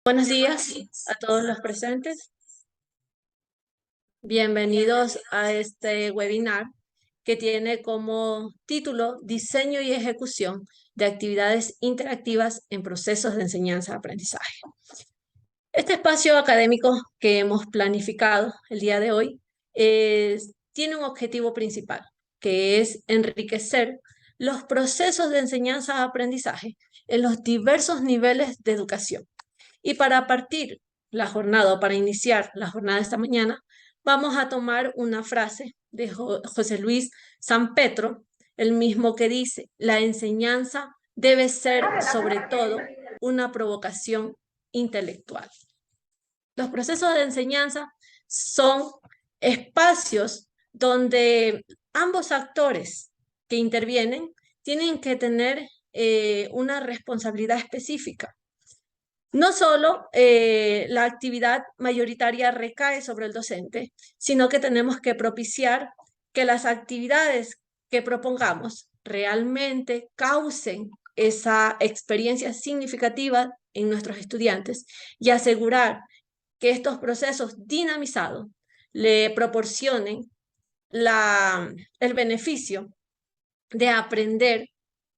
Buenos días a todos los presentes. Bienvenidos a este webinar que tiene como título Diseño y ejecución de actividades interactivas en procesos de enseñanza-aprendizaje. Este espacio académico que hemos planificado el día de hoy tiene un objetivo principal, que es enriquecer los procesos de enseñanza-aprendizaje en los diversos niveles de educación. Y para partir la jornada o para iniciar la jornada de esta mañana, vamos a tomar una frase de José Luis Sampedro, el mismo que dice, la enseñanza debe ser sobre todo una provocación intelectual. Los procesos de enseñanza son espacios donde ambos actores que intervienen tienen que tener una responsabilidad específica. No solo la actividad mayoritaria recae sobre el docente, sino que tenemos que propiciar que las actividades que propongamos realmente causen esa experiencia significativa en nuestros estudiantes y asegurar que estos procesos dinamizados le proporcionen el beneficio de aprender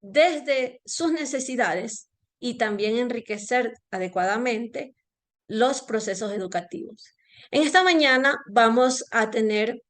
desde sus necesidades y también enriquecer adecuadamente los procesos educativos. En esta mañana vamos a tener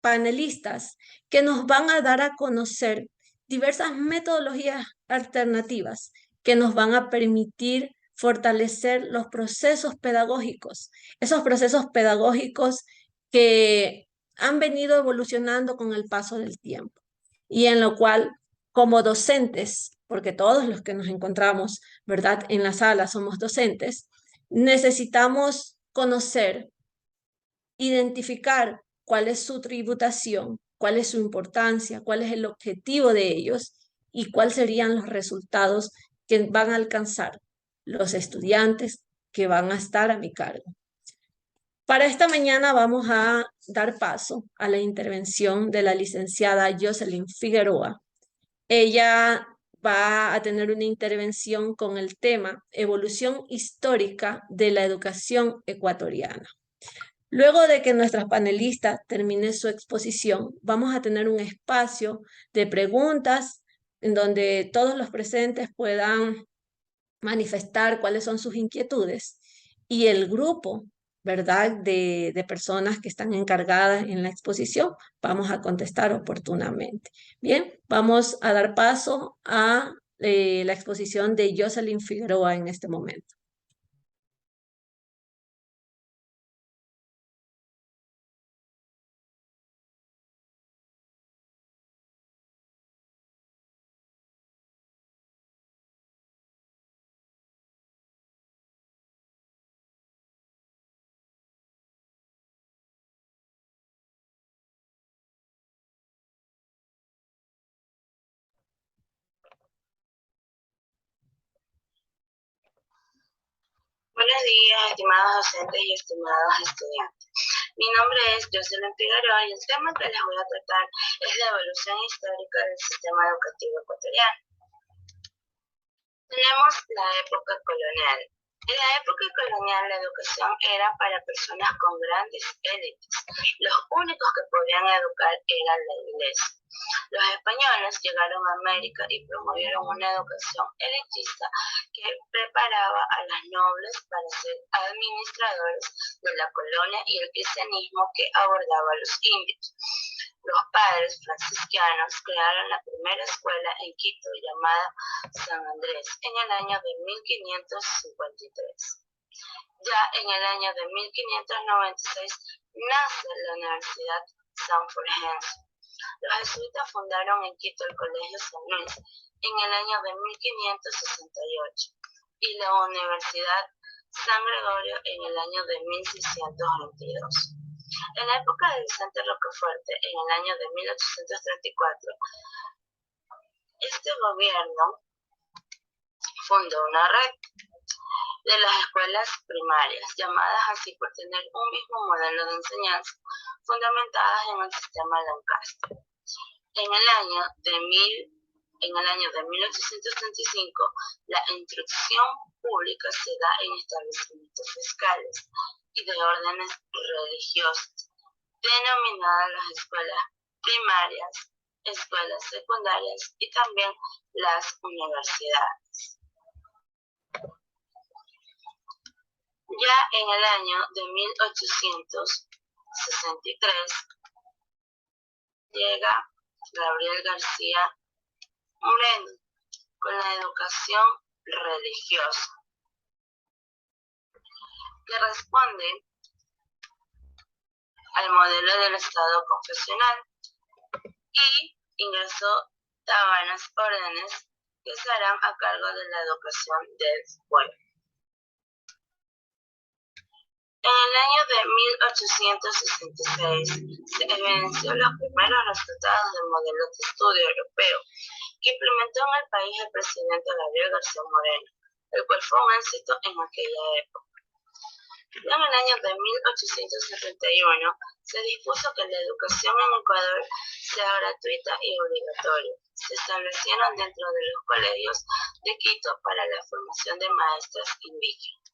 panelistas que nos van a dar a conocer diversas metodologías alternativas que nos van a permitir fortalecer los procesos pedagógicos, esos procesos pedagógicos que han venido evolucionando con el paso del tiempo y en lo cual, como docentes, porque todos los que nos encontramos, ¿verdad?, en la sala somos docentes, necesitamos conocer, identificar cuál es su tributación, cuál es su importancia, cuál es el objetivo de ellos y cuáles serían los resultados que van a alcanzar los estudiantes que van a estar a mi cargo. Para esta mañana vamos a dar paso a la intervención de la licenciada Jocelyn Figueroa. Ella va a tener una intervención con el tema Evolución histórica de la educación ecuatoriana. Luego de que nuestras panelistas terminen su exposición, vamos a tener un espacio de preguntas en donde todos los presentes puedan manifestar cuáles son sus inquietudes y el grupo, ¿verdad?, de personas que están encargadas en la exposición, vamos a contestar oportunamente. Bien, vamos a dar paso a la exposición de Jocelyn Figueroa en este momento. Buenos días, estimados docentes y estimados estudiantes. Mi nombre es Jocelyn Figueroa y el tema que les voy a tratar es la evolución histórica del sistema educativo ecuatoriano. Tenemos la época colonial. En la época colonial la educación era para personas con grandes élites. Los únicos que podían educar era la iglesia. Los españoles llegaron a América y promovieron una educación elitista que preparaba a las nobles para ser administradores de la colonia y el cristianismo que abordaba a los indios. Los padres franciscanos crearon la primera escuela en Quito llamada San Andrés en el año de 1553. Ya en el año de 1596 nace la Universidad San Fulgencio. Los jesuitas fundaron en Quito el Colegio San Luis en el año de 1568 y la Universidad San Gregorio en el año de 1622. En la época de Vicente Rocafuerte, en el año de 1834, este gobierno fundó una red de las escuelas primarias, llamadas así por tener un mismo modelo de enseñanza, fundamentadas en el sistema Lancaster. En el año de En el año de 1835, la instrucción pública se da en establecimientos fiscales y de órdenes religiosas, denominadas las escuelas primarias, escuelas secundarias y también las universidades. Ya en el año de 1863 llega Gabriel García Moreno con la educación religiosa, que responde al modelo del Estado confesional, y ingresó tábanas órdenes que se harán a cargo de la educación del pueblo. En el año de 1866 se evidenció los primeros resultados del modelo de estudio europeo que implementó en el país el presidente Gabriel García Moreno, el cual fue un éxito en aquella época. En el año de 1871 se dispuso que la educación en Ecuador sea gratuita y obligatoria. Se establecieron dentro de los colegios de Quito para la formación de maestras indígenas.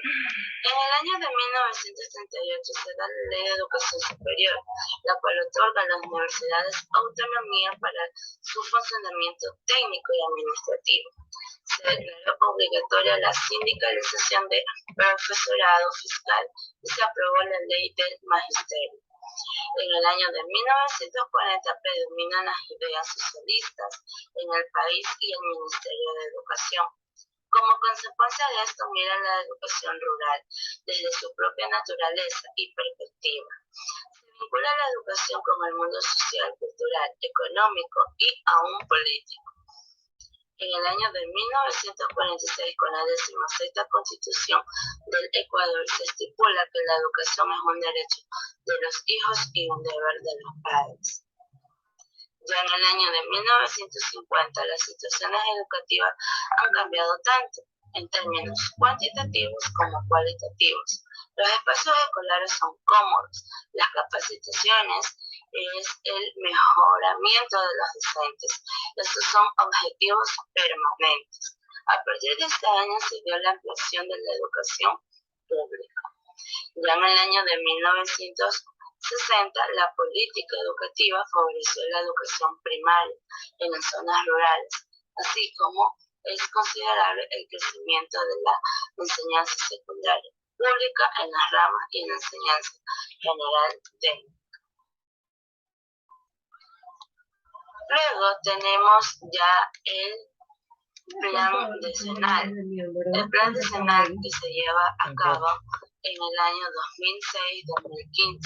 En el año de 1938 se da la Ley de Educación Superior, la cual otorga a las universidades autonomía para su funcionamiento técnico y administrativo. Se declaró obligatoria la sindicalización de profesorado fiscal y se aprobó la Ley del Magisterio. En el año de 1940 predominan las ideas socialistas en el país y el Ministerio de Educación. Como consecuencia de esto, mira la educación rural desde su propia naturaleza y perspectiva. Se vincula la educación con el mundo social, cultural, económico y aún político. En el año de 1946, con la 16ª Constitución del Ecuador, se estipula que la educación es un derecho de los hijos y un deber de los padres. Ya en el año de 1950, las situaciones educativas han cambiado tanto en términos cuantitativos como cualitativos. Los espacios escolares son cómodos, las capacitaciones es el mejoramiento de los docentes. Estos son objetivos permanentes. A partir de este año se dio la ampliación de la educación pública. Ya en el año de 1960, la política educativa favoreció la educación primaria en las zonas rurales, así como es considerable el crecimiento de la enseñanza secundaria pública en las ramas y en la enseñanza general técnica. Luego tenemos ya el plan decenal. El plan decenal que se lleva a cabo en el año 2006-2015.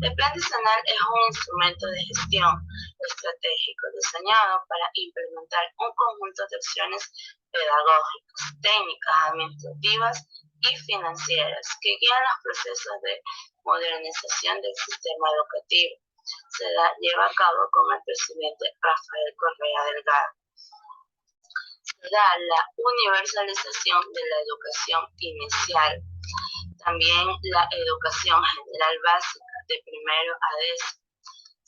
El plan decenal es un instrumento de gestión estratégico diseñado para implementar un conjunto de acciones pedagógicas, técnicas, administrativas y financieras que guían los procesos de modernización del sistema educativo. Se lleva a cabo con el presidente Rafael Correa Delgado. Se da la universalización de la educación inicial, también la educación general básica de primero a décimo.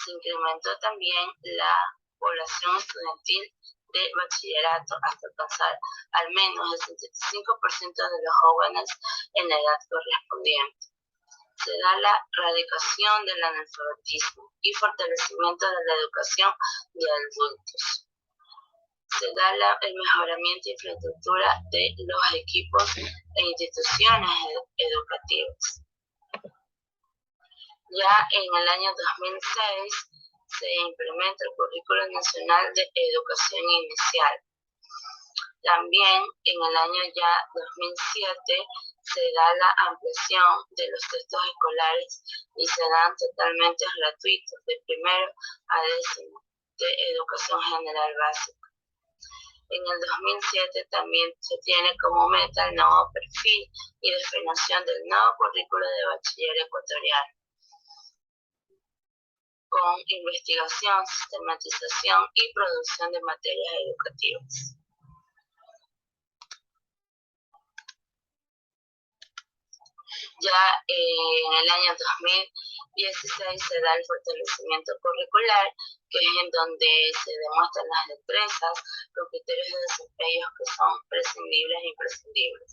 Se incrementó también la población estudiantil de bachillerato hasta alcanzar al menos el 75% de los jóvenes en la edad correspondiente. Se da la erradicación del analfabetismo y fortalecimiento de la educación de adultos. Se da el mejoramiento de infraestructura de los equipos e instituciones educativas. Ya en el año 2006 se implementa el Currículo Nacional de Educación Inicial. También en el año ya 2007 se da la ampliación de los textos escolares y se dan totalmente gratuitos de primero a décimo de educación general básica. En el 2007 también se tiene como meta el nuevo perfil y definición del nuevo currículo de bachiller ecuatoriano, con investigación, sistematización y producción de materias educativas. Ya en el año 2016 se da el fortalecimiento curricular, que es en donde se demuestran las destrezas con criterios de desempeño que son prescindibles e imprescindibles.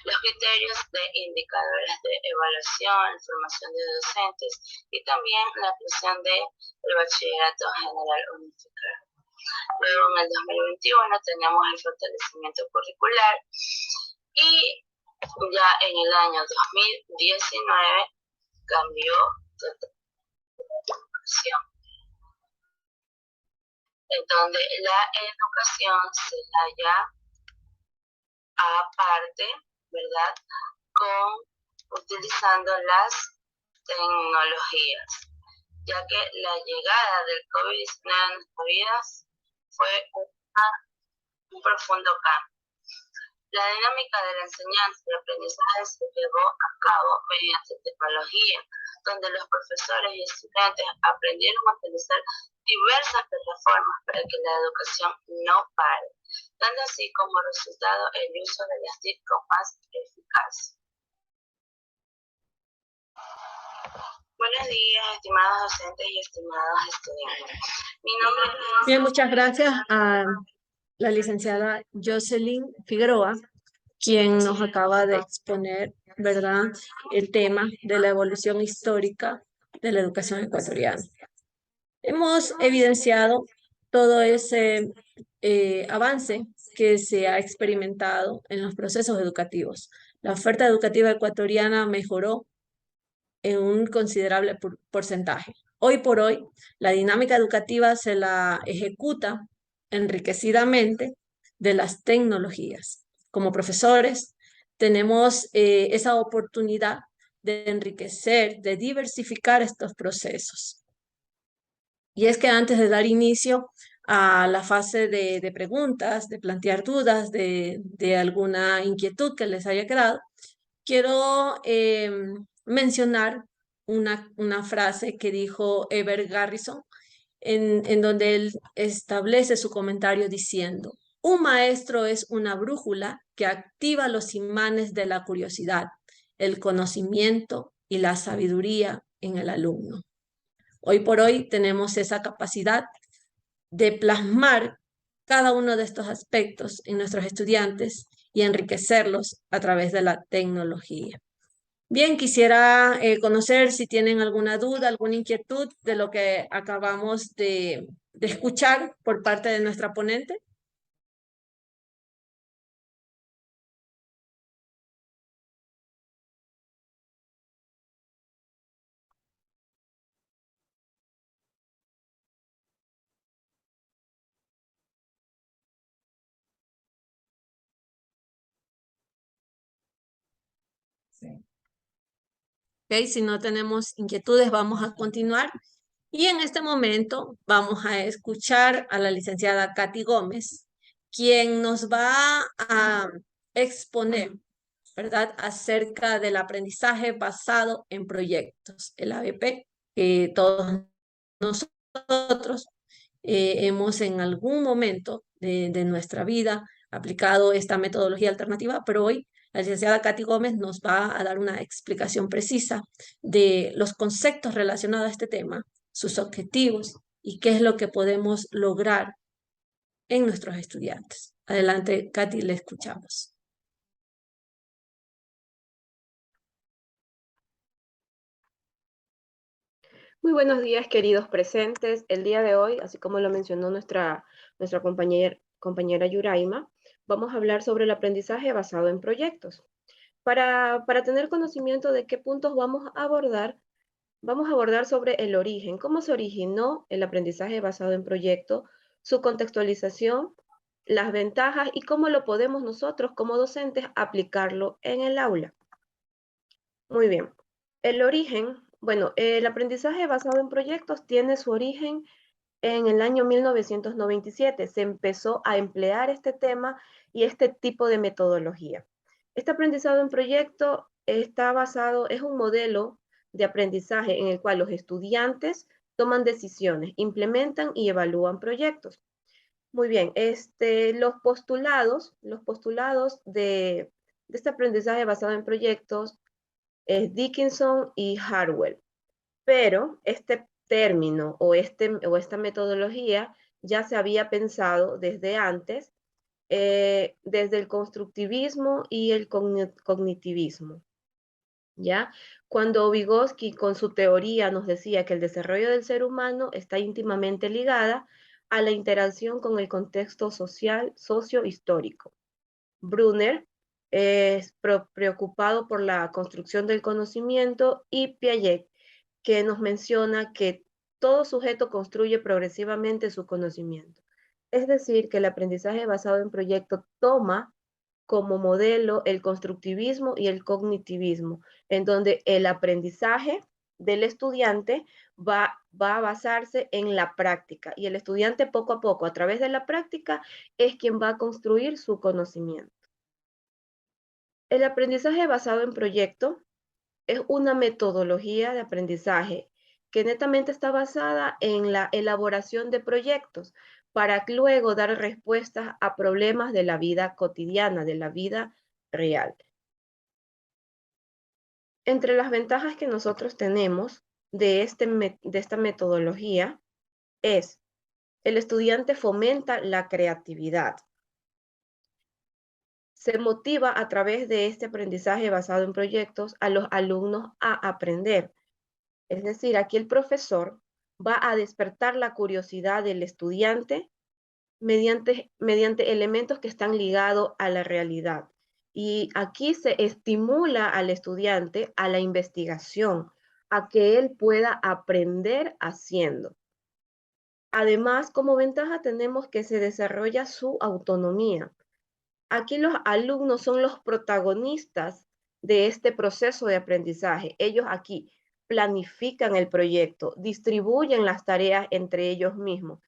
Los criterios de indicadores de evaluación, formación de docentes y también la inclusión del bachillerato general unificado. Luego en el 2021 tenemos el fortalecimiento curricular y ya en el año 2019 cambió de educación, en donde la educación se halla aparte, ¿verdad? Utilizando las tecnologías, ya que la llegada del COVID-19 a nuestras vidas fue un profundo cambio. La dinámica de la enseñanza y aprendizaje se llevó a cabo mediante tecnología, donde los profesores y estudiantes aprendieron a utilizar diversas plataformas para que la educación no pare, dando así como resultado el uso de las TIC con más eficacia. Buenos días, estimados docentes y estimados estudiantes. Mi nombre es... Bien, muchas gracias a la licenciada Jocelyn Figueroa, quien nos acaba de exponer, ¿verdad?, el tema de la evolución histórica de la educación ecuatoriana. Hemos evidenciado todo ese avance que se ha experimentado en los procesos educativos. La oferta educativa ecuatoriana mejoró en un considerable porcentaje. Hoy por hoy, la dinámica educativa se la ejecuta enriquecidamente de las tecnologías. Como profesores, tenemos esa oportunidad de enriquecer, de diversificar estos procesos. Y es que antes de dar inicio a la fase de preguntas, de plantear dudas, de alguna inquietud que les haya quedado, quiero mencionar una frase que dijo Ever Garrison, en donde él establece su comentario diciendo: un maestro es una brújula que activa los imanes de la curiosidad, el conocimiento y la sabiduría en el alumno. Hoy por hoy tenemos esa capacidad de plasmar cada uno de estos aspectos en nuestros estudiantes y enriquecerlos a través de la tecnología. Bien, quisiera conocer si tienen alguna duda, alguna inquietud de lo que acabamos de escuchar por parte de nuestra ponente. Okay, si no tenemos inquietudes, vamos a continuar. Y en este momento vamos a escuchar a la licenciada Katy Gómez, quien nos va a exponer, ¿verdad?, acerca del aprendizaje basado en proyectos, el ABP, que todos nosotros hemos en algún momento de nuestra vida aplicado esta metodología alternativa, pero hoy la licenciada Katy Gómez nos va a dar una explicación precisa de los conceptos relacionados a este tema, sus objetivos y qué es lo que podemos lograr en nuestros estudiantes. Adelante, Katy, le escuchamos. Muy buenos días, queridos presentes. El día de hoy, así como lo mencionó nuestra compañera Yuraima, vamos a hablar sobre el aprendizaje basado en proyectos. Para tener conocimiento de qué puntos vamos a abordar sobre el origen, cómo se originó el aprendizaje basado en proyectos, su contextualización, las ventajas y cómo lo podemos nosotros como docentes aplicarlo en el aula. Muy bien. El origen, bueno, el aprendizaje basado en proyectos tiene su origen en el año 1997. Se empezó a emplear este tema y este tipo de metodología. Este aprendizaje en proyecto está basado, es un modelo de aprendizaje en el cual los estudiantes toman decisiones, implementan y evalúan proyectos. Muy bien, los postulados de este aprendizaje basado en proyectos es Dickinson y Harwell. Pero este término o esta metodología ya se había pensado desde antes, desde el constructivismo y el cognitivismo. ¿Ya? Cuando Vygotsky con su teoría nos decía que el desarrollo del ser humano está íntimamente ligada a la interacción con el contexto social, socio-histórico. Brunner es preocupado por la construcción del conocimiento y Piaget, que nos menciona que todo sujeto construye progresivamente su conocimiento. Es decir, que el aprendizaje basado en proyectos toma como modelo el constructivismo y el cognitivismo, en donde el aprendizaje del estudiante va a basarse en la práctica y el estudiante poco a poco, a través de la práctica, es quien va a construir su conocimiento. El aprendizaje basado en proyecto es una metodología de aprendizaje que netamente está basada en la elaboración de proyectos para luego dar respuestas a problemas de la vida cotidiana, de la vida real. Entre las ventajas que nosotros tenemos de esta metodología es el estudiante fomenta la creatividad. Se motiva a través de este aprendizaje basado en proyectos a los alumnos a aprender. Es decir, aquí el profesor va a despertar la curiosidad del estudiante mediante elementos que están ligados a la realidad. Y aquí se estimula al estudiante a la investigación, a que él pueda aprender haciendo. Además, como ventaja tenemos que se desarrolla su autonomía. Aquí los alumnos son los protagonistas de este proceso de aprendizaje. Ellos aquí planifican el proyecto, distribuyen las tareas entre ellos mismos,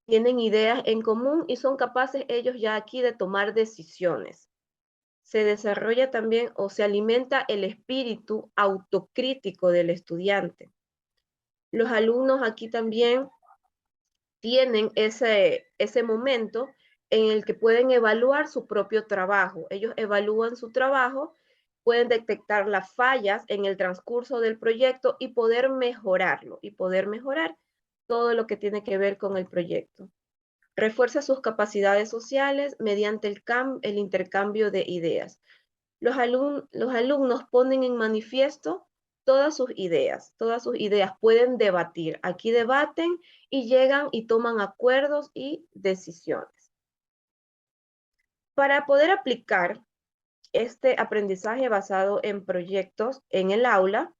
tienen ideas en común y son capaces ellos ya aquí de tomar decisiones. Se desarrolla también o se alimenta el espíritu autocrítico del estudiante. Los alumnos aquí también tienen ese momento en el que pueden evaluar su propio trabajo. Ellos evalúan su trabajo, pueden detectar las fallas en el transcurso del proyecto y poder mejorarlo y poder mejorar todo lo que tiene que ver con el proyecto. Refuerza sus capacidades sociales mediante el intercambio de ideas. Los alumnos ponen en manifiesto todas sus ideas, pueden debatir. Aquí debaten y llegan y toman acuerdos y decisiones. Para poder aplicar este aprendizaje basado en proyectos en el aula,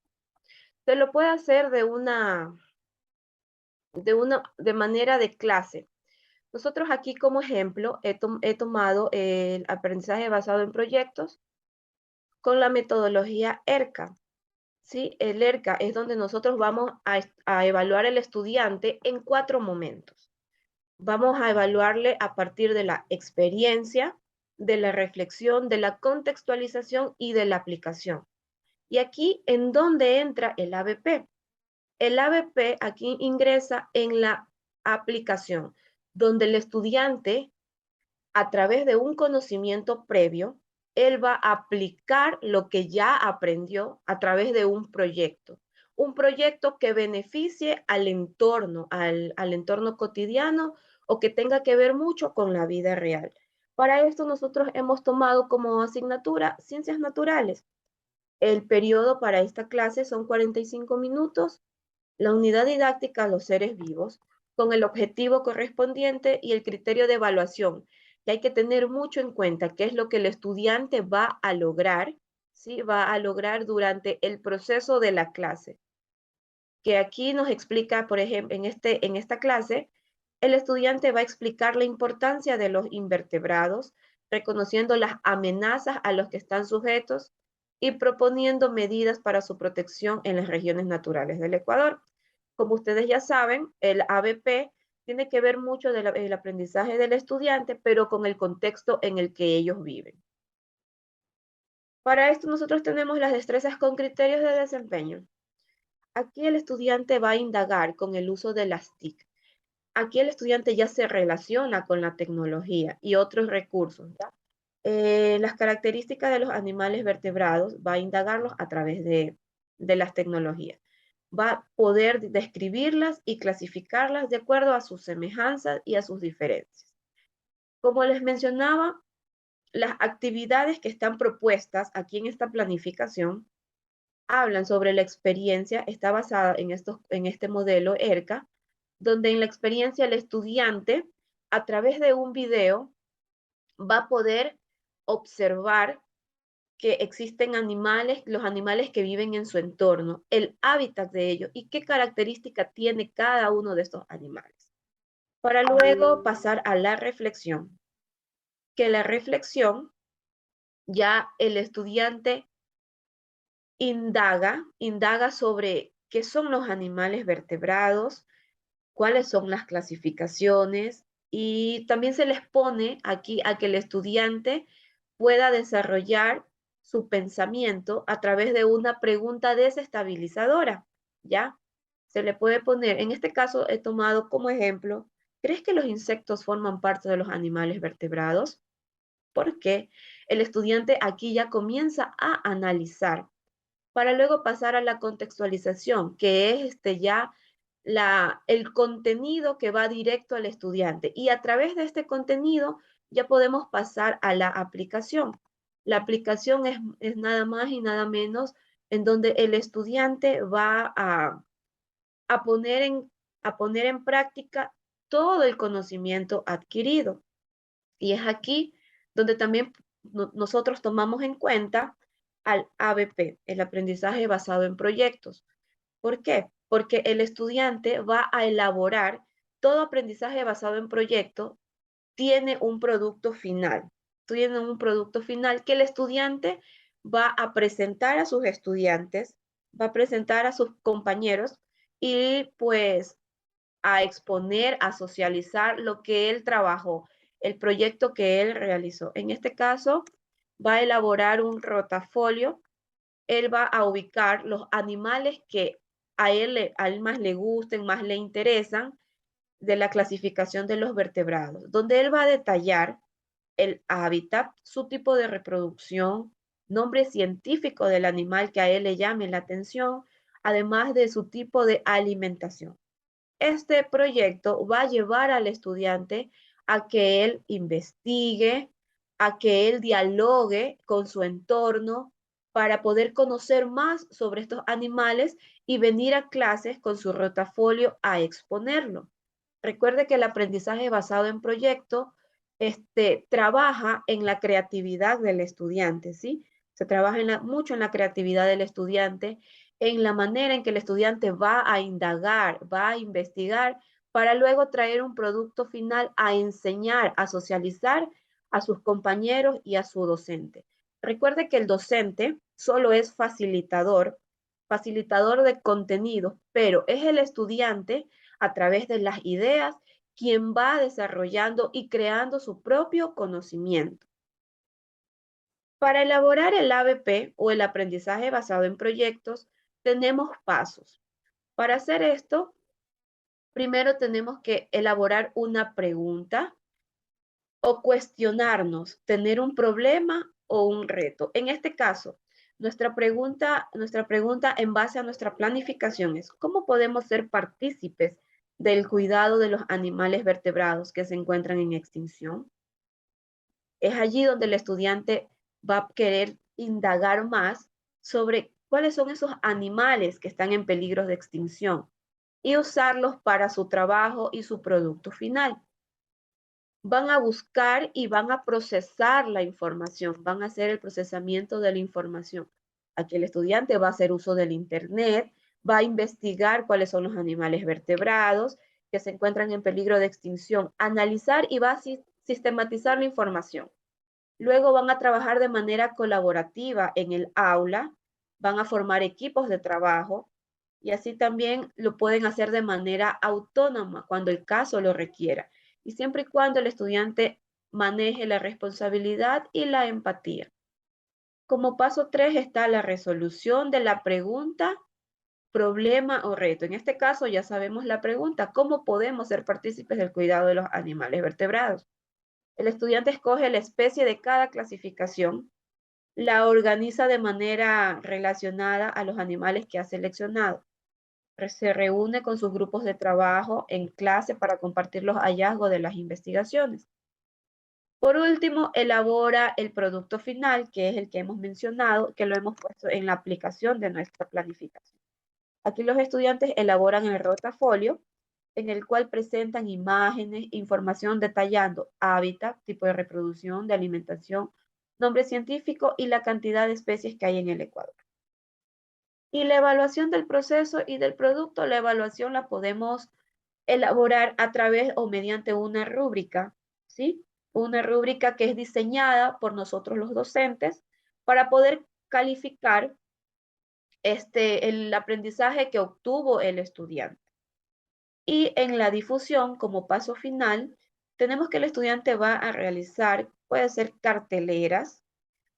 se lo puede hacer de manera de clase. Nosotros aquí como ejemplo he tomado el aprendizaje basado en proyectos con la metodología ERCA. ¿Sí? El ERCA es donde nosotros vamos a evaluar al estudiante en 4 momentos. Vamos a evaluarle a partir de la experiencia, de la reflexión, de la contextualización y de la aplicación. Y aquí, ¿en dónde entra el ABP? El ABP aquí ingresa en la aplicación, donde el estudiante, a través de un conocimiento previo, él va a aplicar lo que ya aprendió a través de un proyecto que beneficie al entorno, al entorno cotidiano o que tenga que ver mucho con la vida real. Para esto nosotros hemos tomado como asignatura Ciencias Naturales. El periodo para esta clase son 45 minutos, la unidad didáctica los seres vivos, con el objetivo correspondiente y el criterio de evaluación, que hay que tener mucho en cuenta qué es lo que el estudiante va a lograr, ¿sí? Va a lograr durante el proceso de la clase. Que aquí nos explica, por ejemplo, en esta clase, el estudiante va a explicar la importancia de los invertebrados, reconociendo las amenazas a los que están sujetos y proponiendo medidas para su protección en las regiones naturales del Ecuador. Como ustedes ya saben, el ABP tiene que ver mucho del aprendizaje del estudiante, pero con el contexto en el que ellos viven. Para esto nosotros tenemos las destrezas con criterios de desempeño. Aquí el estudiante va a indagar con el uso de las TIC. Aquí el estudiante ya se relaciona con la tecnología y otros recursos, ¿ya? las características de los animales vertebrados, va a indagarlos a través de las tecnologías. Va a poder describirlas y clasificarlas de acuerdo a sus semejanzas y a sus diferencias. Como les mencionaba, las actividades que están propuestas aquí en esta planificación hablan sobre la experiencia, está basada en este modelo ERCA, donde en la experiencia el estudiante, a través de un video, va a poder observar que existen animales, los animales que viven en su entorno, el hábitat de ellos y qué característica tiene cada uno de estos animales. Para luego pasar a la reflexión, que la reflexión ya el estudiante indaga sobre qué son los animales vertebrados, cuáles son las clasificaciones y también se les pone aquí a que el estudiante pueda desarrollar su pensamiento a través de una pregunta desestabilizadora, ¿ya? Se le puede poner, en este caso he tomado como ejemplo, ¿crees que los insectos forman parte de los animales vertebrados? Porque el estudiante aquí ya comienza a analizar para luego pasar a la contextualización, que es ya el contenido que va directo al estudiante. Y a través de este contenido ya podemos pasar a la aplicación. La aplicación es nada más y nada menos en donde el estudiante va a poner en práctica todo el conocimiento adquirido. Y es aquí donde también nosotros tomamos en cuenta al ABP, el aprendizaje basado en proyectos. ¿Por qué? Porque el estudiante va a elaborar todo aprendizaje basado en proyectos, tiene un producto final. Tiene un producto final que el estudiante va a presentar a sus estudiantes, va a presentar a sus compañeros y pues a exponer, a socializar lo que él trabajó, el proyecto que él realizó. En este caso, va a elaborar un rotafolio. Él va a ubicar los animales que a él más le gusten, más le interesan de la clasificación de los vertebrados, donde él va a detallar el hábitat, su tipo de reproducción, nombre científico del animal que a él le llame la atención, además de su tipo de alimentación. Este proyecto va a llevar al estudiante a que él investigue, a que él dialogue con su entorno para poder conocer más sobre estos animales y venir a clases con su rotafolio a exponerlo. Recuerde que el aprendizaje basado en proyecto trabaja en la creatividad del estudiante, ¿sí? Se trabaja mucho en la creatividad del estudiante, en la manera en que el estudiante va a indagar, va a investigar, para luego traer un producto final a enseñar, a socializar a sus compañeros y a su docente. Recuerde que el docente solo es facilitador de contenido, pero es el estudiante a través de las ideas quien va desarrollando y creando su propio conocimiento. Para elaborar el ABP o el aprendizaje basado en proyectos, tenemos pasos. Para hacer esto, primero tenemos que elaborar una pregunta o cuestionarnos, tener un problema o un reto. En este caso, nuestra pregunta en base a nuestra planificación es, ¿cómo podemos ser partícipes del cuidado de los animales vertebrados que se encuentran en extinción? Es allí donde el estudiante va a querer indagar más sobre cuáles son esos animales que están en peligro de extinción y usarlos para su trabajo y su producto final. Van a buscar y van a procesar la información, van a hacer el procesamiento de la información. Aquí el estudiante va a hacer uso del Internet, va a investigar cuáles son los animales vertebrados que se encuentran en peligro de extinción, analizar y va a sistematizar la información. Luego van a trabajar de manera colaborativa en el aula, van a formar equipos de trabajo y así también lo pueden hacer de manera autónoma cuando el caso lo requiera y siempre y cuando el estudiante maneje la responsabilidad y la empatía. Como paso 3 está la resolución de la pregunta, problema o reto. En este caso ya sabemos la pregunta, ¿cómo podemos ser partícipes del cuidado de los animales vertebrados? El estudiante escoge la especie de cada clasificación, la organiza de manera relacionada a los animales que ha seleccionado. Se reúne con sus grupos de trabajo en clase para compartir los hallazgos de las investigaciones. Por último, elabora el producto final, que es el que hemos mencionado, que lo hemos puesto en la aplicación de nuestra planificación. Aquí los estudiantes elaboran el rotafolio, en el cual presentan imágenes, información detallando hábitat, tipo de reproducción, de alimentación, nombre científico y la cantidad de especies que hay en el Ecuador. Y la evaluación del proceso y del producto, la evaluación la podemos elaborar a través o mediante una rúbrica, ¿sí? Una rúbrica que es diseñada por nosotros los docentes para poder calificar el aprendizaje que obtuvo el estudiante. Y en la difusión, como paso final, tenemos que el estudiante va a realizar, puede ser carteleras,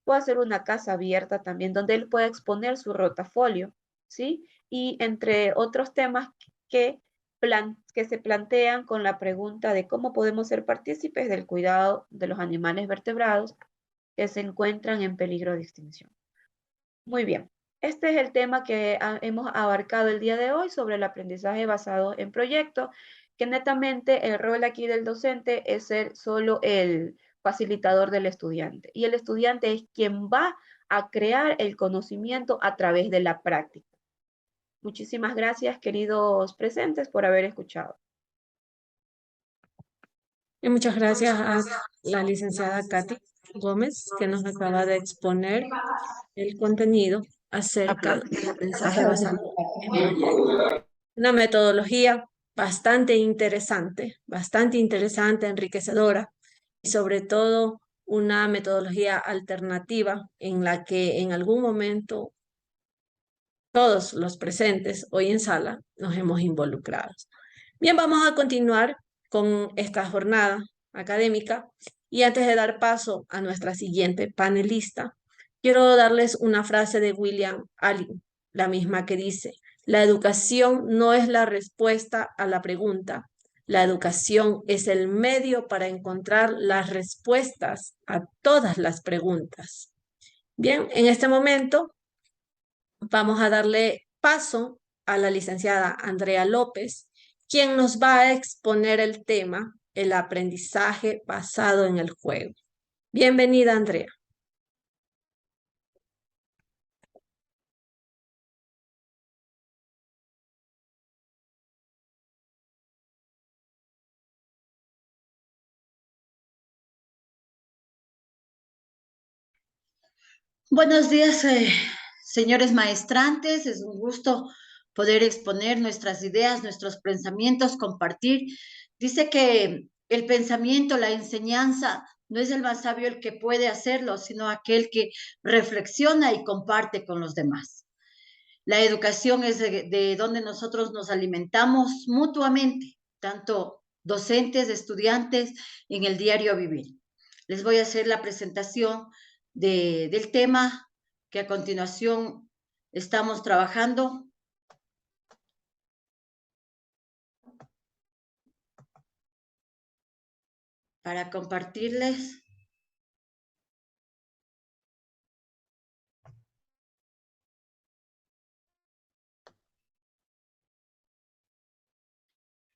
puede ser una casa abierta también, donde él pueda exponer su rotafolio, ¿sí? Y entre otros temas que se plantean con la pregunta de cómo podemos ser partícipes del cuidado de los animales vertebrados que se encuentran en peligro de extinción. Muy bien. Este es el tema que hemos abarcado el día de hoy sobre el aprendizaje basado en proyectos, que netamente el rol aquí del docente es ser solo el facilitador del estudiante. Y el estudiante es quien va a crear el conocimiento a través de la práctica. Muchísimas gracias, queridos presentes, por haber escuchado. Y muchas gracias a la licenciada Katy Gómez, que nos acaba de exponer el contenido acerca del aprendizaje basado en proyectos. Una metodología bastante interesante, enriquecedora y sobre todo una metodología alternativa en la que en algún momento todos los presentes hoy en sala nos hemos involucrado. Bien, vamos a continuar con esta jornada académica y antes de dar paso a nuestra siguiente panelista, quiero darles una frase de William Allen, la misma que dice: la educación no es la respuesta a la pregunta, la educación es el medio para encontrar las respuestas a todas las preguntas. Bien, en este momento vamos a darle paso a la licenciada Andrea López, quien nos va a exponer el tema, el aprendizaje basado en el juego. Bienvenida, Andrea. Buenos días, señores maestrantes. Es un gusto poder exponer nuestras ideas, nuestros pensamientos, compartir. Dice que el pensamiento, la enseñanza, no es el más sabio el que puede hacerlo, sino aquel que reflexiona y comparte con los demás. La educación es de donde nosotros nos alimentamos mutuamente, tanto docentes, estudiantes, en el diario vivir. Les voy a hacer la presentación del tema que a continuación estamos trabajando. Para compartirles.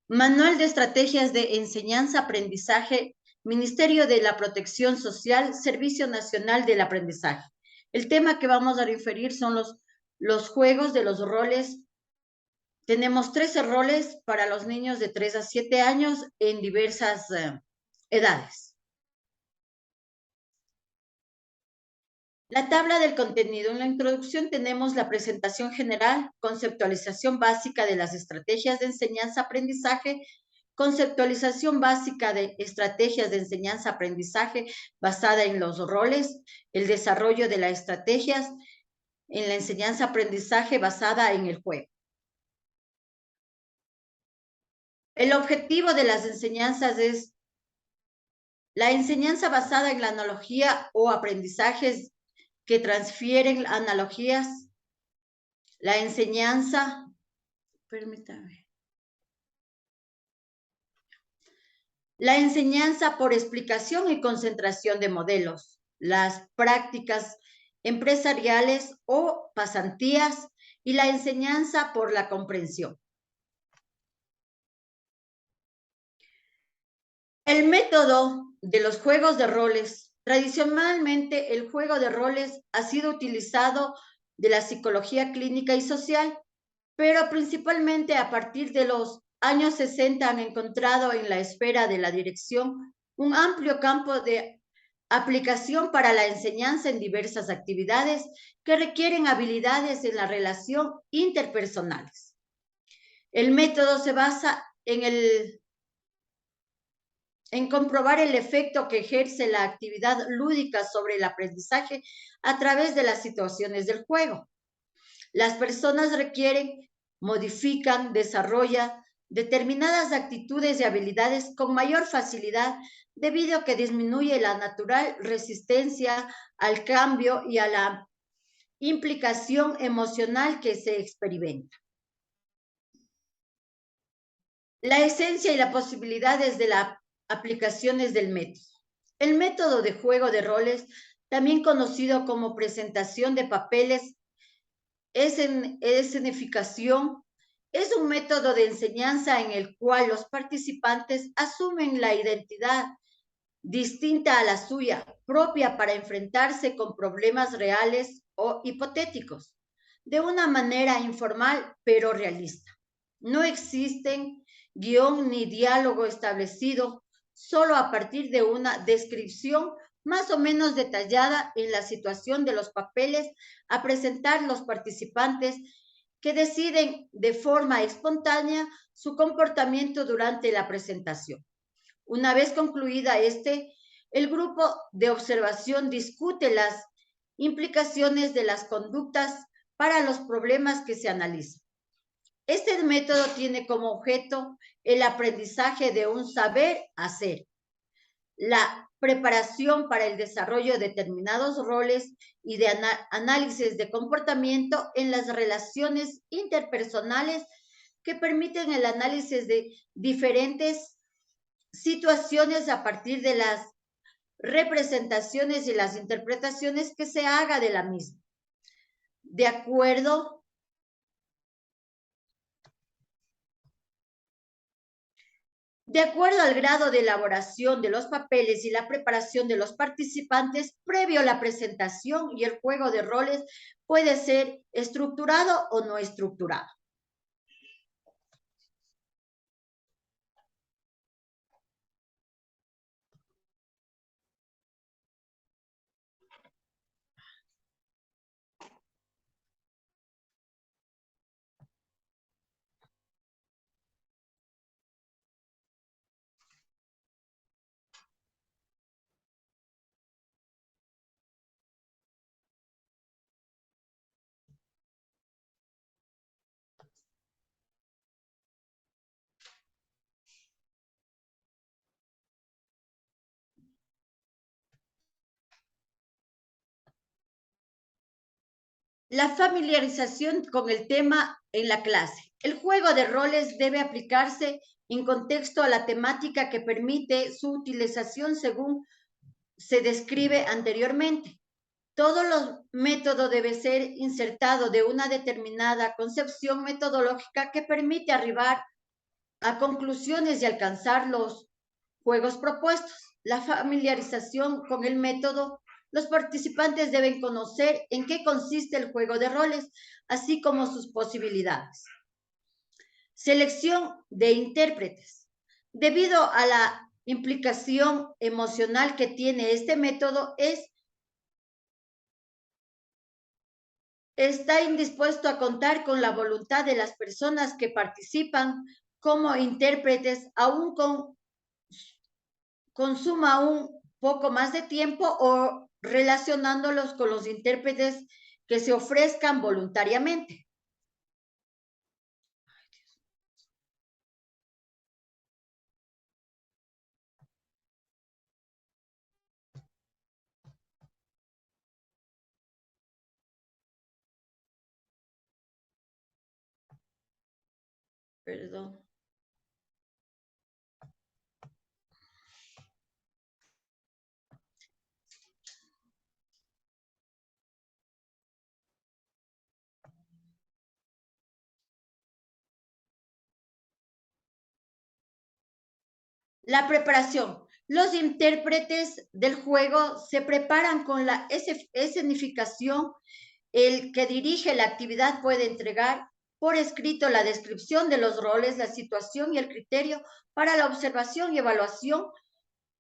Manual de Estrategias de Enseñanza-Aprendizaje, Ministerio de la Protección Social, Servicio Nacional del Aprendizaje. El tema que vamos a referir son los juegos de los roles. Tenemos 13 roles para los niños de 3 a 7 años en diversas edades. La tabla del contenido. En la introducción tenemos la presentación general, conceptualización básica de las estrategias de enseñanza-aprendizaje, conceptualización básica de estrategias de enseñanza-aprendizaje basada en los roles, el desarrollo de las estrategias en la enseñanza-aprendizaje basada en el juego. El objetivo de las enseñanzas es la enseñanza basada en la analogía o aprendizajes que transfieren analogías, la enseñanza, permítame, La enseñanza por explicación y concentración de modelos, las prácticas empresariales o pasantías y la enseñanza por la comprensión. El método de los juegos de roles. Tradicionalmente, el juego de roles ha sido utilizado de la psicología clínica y social, pero principalmente a partir de los años 60 han encontrado en la esfera de la dirección un amplio campo de aplicación para la enseñanza en diversas actividades que requieren habilidades en la relación interpersonales. El método se basa en comprobar el efecto que ejerce la actividad lúdica sobre el aprendizaje a través de las situaciones del juego. Las personas requieren, modifican, desarrollan determinadas actitudes y habilidades con mayor facilidad debido a que disminuye la natural resistencia al cambio y a la implicación emocional que se experimenta. La esencia y las posibilidades de las aplicaciones del método. El método de juego de roles, también conocido como presentación de papeles, escenificación, es un método de enseñanza en el cual los participantes asumen la identidad distinta a la suya, propia para enfrentarse con problemas reales o hipotéticos, de una manera informal pero realista. No existen guión ni diálogo establecido, solo a partir de una descripción más o menos detallada en la situación de los papeles a presentar los participantes que deciden de forma espontánea su comportamiento durante la presentación. Una vez concluida el grupo de observación discute las implicaciones de las conductas para los problemas que se analizan. Este método tiene como objeto el aprendizaje de un saber hacer, la preparación para el desarrollo de determinados roles y de análisis de comportamiento en las relaciones interpersonales que permiten el análisis de diferentes situaciones a partir de las representaciones y las interpretaciones que se haga de la misma. De acuerdo al grado de elaboración de los papeles y la preparación de los participantes previo a la presentación y el juego de roles puede ser estructurado o no estructurado. La familiarización con el tema en la clase. El juego de roles debe aplicarse en contexto a la temática que permite su utilización según se describe anteriormente. Todo los método debe ser insertado de una determinada concepción metodológica que permite arribar a conclusiones y alcanzar los juegos propuestos. La familiarización con el método. Los participantes deben conocer en qué consiste el juego de roles, así como sus posibilidades. Selección de intérpretes. Debido a la implicación emocional que tiene este método, está indispuesto a contar con la voluntad de las personas que participan como intérpretes, aún consuma un poco más de tiempo o relacionándolos con los intérpretes que se ofrezcan voluntariamente. Perdón. La preparación. Los intérpretes del juego se preparan con la escenificación. El que dirige la actividad puede entregar por escrito la descripción de los roles, la situación y el criterio para la observación y evaluación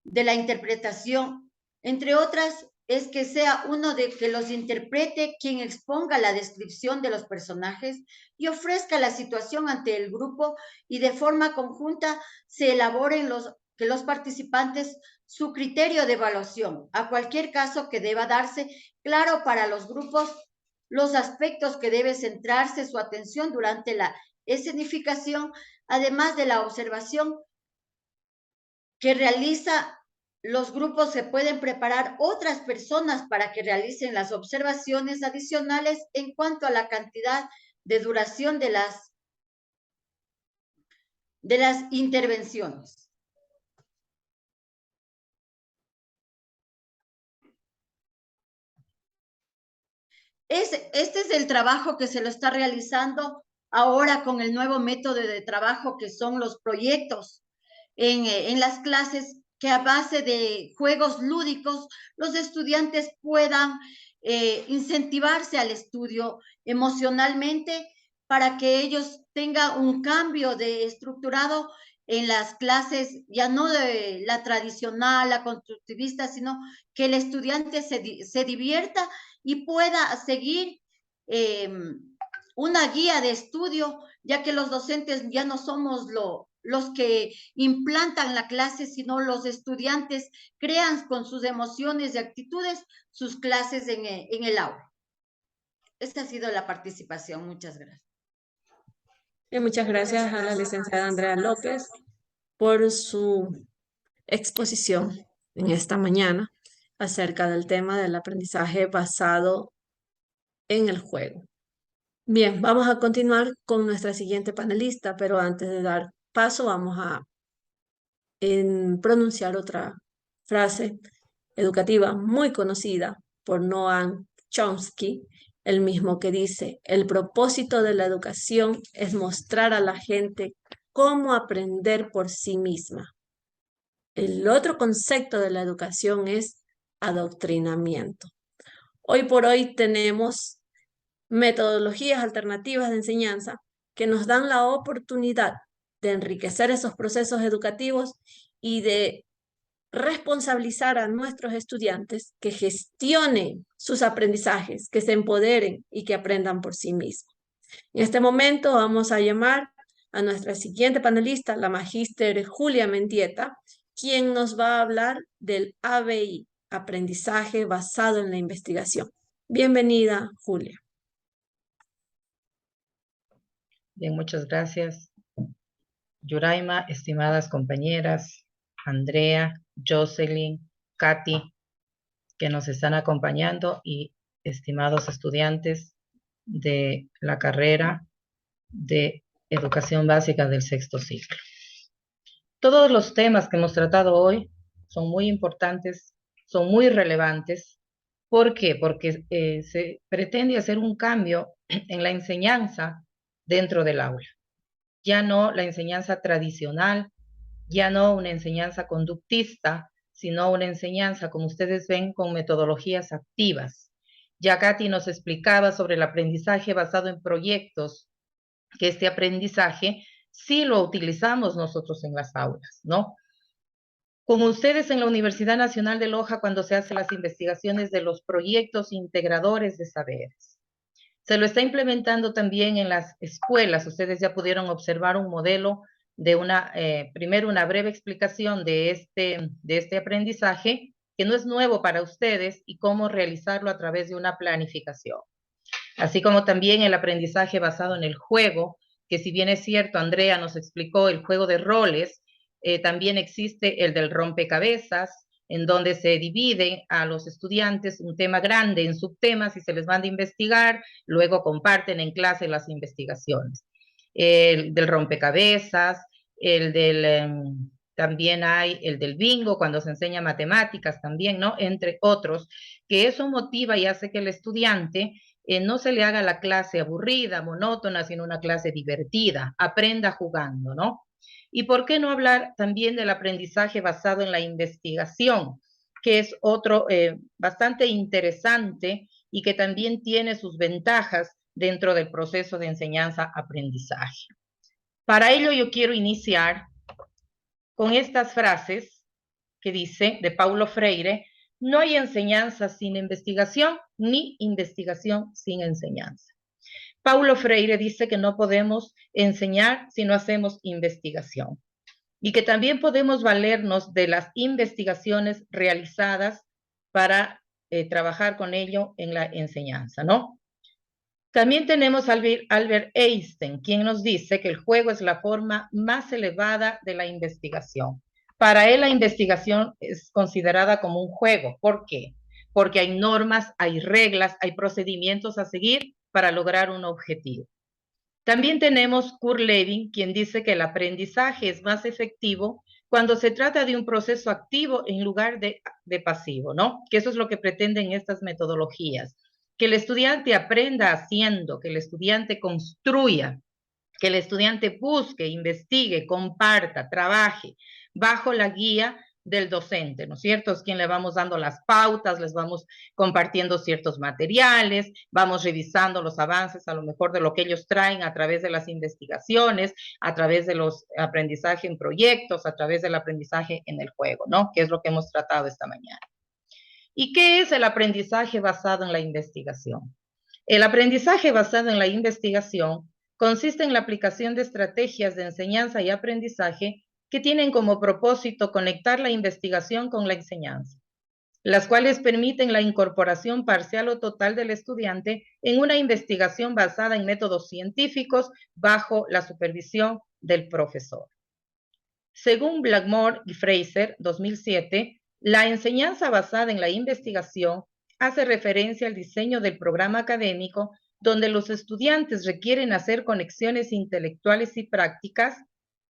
de la interpretación. Entre otras, es que sea uno de que los interprete quien exponga la descripción de los personajes y ofrezca la situación ante el grupo, y de forma conjunta se elaboren que los participantes su criterio de evaluación, a cualquier caso que deba darse claro para los grupos los aspectos que debe centrarse su atención durante la escenificación, además de la observación que realiza. Los grupos se pueden preparar otras personas para que realicen las observaciones adicionales en cuanto a la cantidad de duración de las intervenciones. Este es el trabajo que se lo está realizando ahora con el nuevo método de trabajo que son los proyectos en las clases, que a base de juegos lúdicos los estudiantes puedan incentivarse al estudio emocionalmente para que ellos tengan un cambio de estructurado en las clases, ya no de la tradicional, la constructivista, sino que el estudiante se divierta y pueda seguir una guía de estudio, ya que los docentes ya no somos los que implantan la clase, sino los estudiantes crean con sus emociones y actitudes sus clases en el aula. Esta ha sido la participación. Muchas gracias. Y muchas gracias a la licenciada Andrea López por su exposición en esta mañana acerca del tema del aprendizaje basado en el juego. Bien, vamos a continuar con nuestra siguiente panelista, pero antes de dar paso vamos a pronunciar otra frase educativa muy conocida por Noam Chomsky, el mismo que dice: el propósito de la educación es mostrar a la gente cómo aprender por sí misma. El otro concepto de la educación es adoctrinamiento. Hoy por hoy tenemos metodologías alternativas de enseñanza que nos dan la oportunidad de enriquecer esos procesos educativos y de responsabilizar a nuestros estudiantes que gestionen sus aprendizajes, que se empoderen y que aprendan por sí mismos. En este momento vamos a llamar a nuestra siguiente panelista, la magíster Julia Mendieta, quien nos va a hablar del ABI, aprendizaje basado en la investigación. Bienvenida, Julia. Bien, muchas gracias. Yuraima, estimadas compañeras, Andrea, Jocelyn, Katy, que nos están acompañando, y estimados estudiantes de la carrera de Educación Básica del sexto ciclo. Todos los temas que hemos tratado hoy son muy importantes, son muy relevantes. ¿Por qué? Porque se pretende hacer un cambio en la enseñanza dentro del aula. Ya no la enseñanza tradicional, ya no una enseñanza conductista, sino una enseñanza, como ustedes ven, con metodologías activas. Ya Katy nos explicaba sobre el aprendizaje basado en proyectos, que este aprendizaje sí lo utilizamos nosotros en las aulas, ¿no? Como ustedes en la Universidad Nacional de Loja, cuando se hacen las investigaciones de los proyectos integradores de saberes. Se lo está implementando también en las escuelas. Ustedes ya pudieron observar un modelo de primero una breve explicación de este aprendizaje, que no es nuevo para ustedes, y cómo realizarlo a través de una planificación. Así como también el aprendizaje basado en el juego, que si bien es cierto, Andrea nos explicó el juego de roles, también existe el del rompecabezas, en donde se divide a los estudiantes un tema grande en subtemas y se les manda a investigar, luego comparten en clase las investigaciones. El del rompecabezas, también hay el del bingo, cuando se enseña matemáticas también, ¿no? Entre otros, que eso motiva y hace que el estudiante no se le haga la clase aburrida, monótona, sino una clase divertida, aprenda jugando, ¿no? Y por qué no hablar también del aprendizaje basado en la investigación, que es otro bastante interesante y que también tiene sus ventajas dentro del proceso de enseñanza-aprendizaje. Para ello yo quiero iniciar con estas frases que dice de Paulo Freire: no hay enseñanza sin investigación, ni investigación sin enseñanza. Paulo Freire dice que no podemos enseñar si no hacemos investigación y que también podemos valernos de las investigaciones realizadas para trabajar con ello en la enseñanza, ¿no? También tenemos a Albert Einstein, quien nos dice que el juego es la forma más elevada de la investigación. Para él la investigación es considerada como un juego. ¿Por qué? Porque hay normas, hay reglas, hay procedimientos a seguir para lograr un objetivo. También tenemos Kurt Lewin, quien dice que el aprendizaje es más efectivo cuando se trata de un proceso activo en lugar de pasivo, ¿no? Que eso es lo que pretenden estas metodologías. Que el estudiante aprenda haciendo, que el estudiante construya, que el estudiante busque, investigue, comparta, trabaje bajo la guía del docente, ¿no es cierto? Es quien le vamos dando las pautas, les vamos compartiendo ciertos materiales, vamos revisando los avances a lo mejor de lo que ellos traen a través de las investigaciones, a través de los aprendizaje en proyectos, a través del aprendizaje en el juego, ¿no? Que es lo que hemos tratado esta mañana. ¿Y qué es el aprendizaje basado en la investigación? El aprendizaje basado en la investigación consiste en la aplicación de estrategias de enseñanza y aprendizaje que tienen como propósito conectar la investigación con la enseñanza, las cuales permiten la incorporación parcial o total del estudiante en una investigación basada en métodos científicos bajo la supervisión del profesor. Según Blackmore y Fraser, 2007, la enseñanza basada en la investigación hace referencia al diseño del programa académico donde los estudiantes requieren hacer conexiones intelectuales y prácticas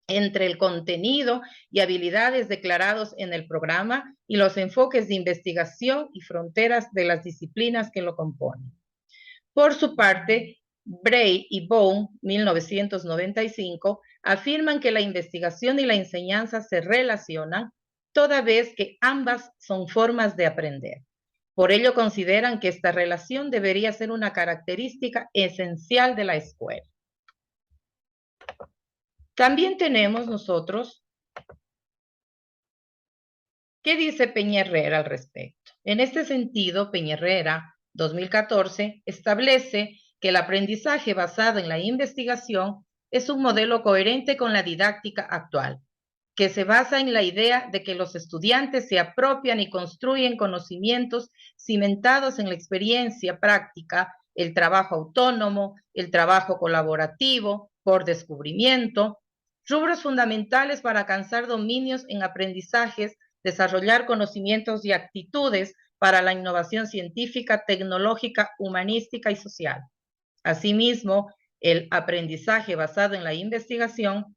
entre el contenido y habilidades declarados en el programa y los enfoques de investigación y fronteras de las disciplinas que lo componen. Por su parte, Bray y Bohm, 1995, afirman que la investigación y la enseñanza se relacionan, toda vez que ambas son formas de aprender. Por ello consideran que esta relación debería ser una característica esencial de la escuela. También tenemos nosotros, ¿qué dice Peña Herrera al respecto? En este sentido, Peña Herrera, 2014, establece que el aprendizaje basado en la investigación es un modelo coherente con la didáctica actual, que se basa en la idea de que los estudiantes se apropian y construyen conocimientos cimentados en la experiencia práctica, el trabajo autónomo, el trabajo colaborativo, por descubrimiento, rubros fundamentales para alcanzar dominios en aprendizajes, desarrollar conocimientos y actitudes para la innovación científica, tecnológica, humanística y social. Asimismo, el aprendizaje basado en la investigación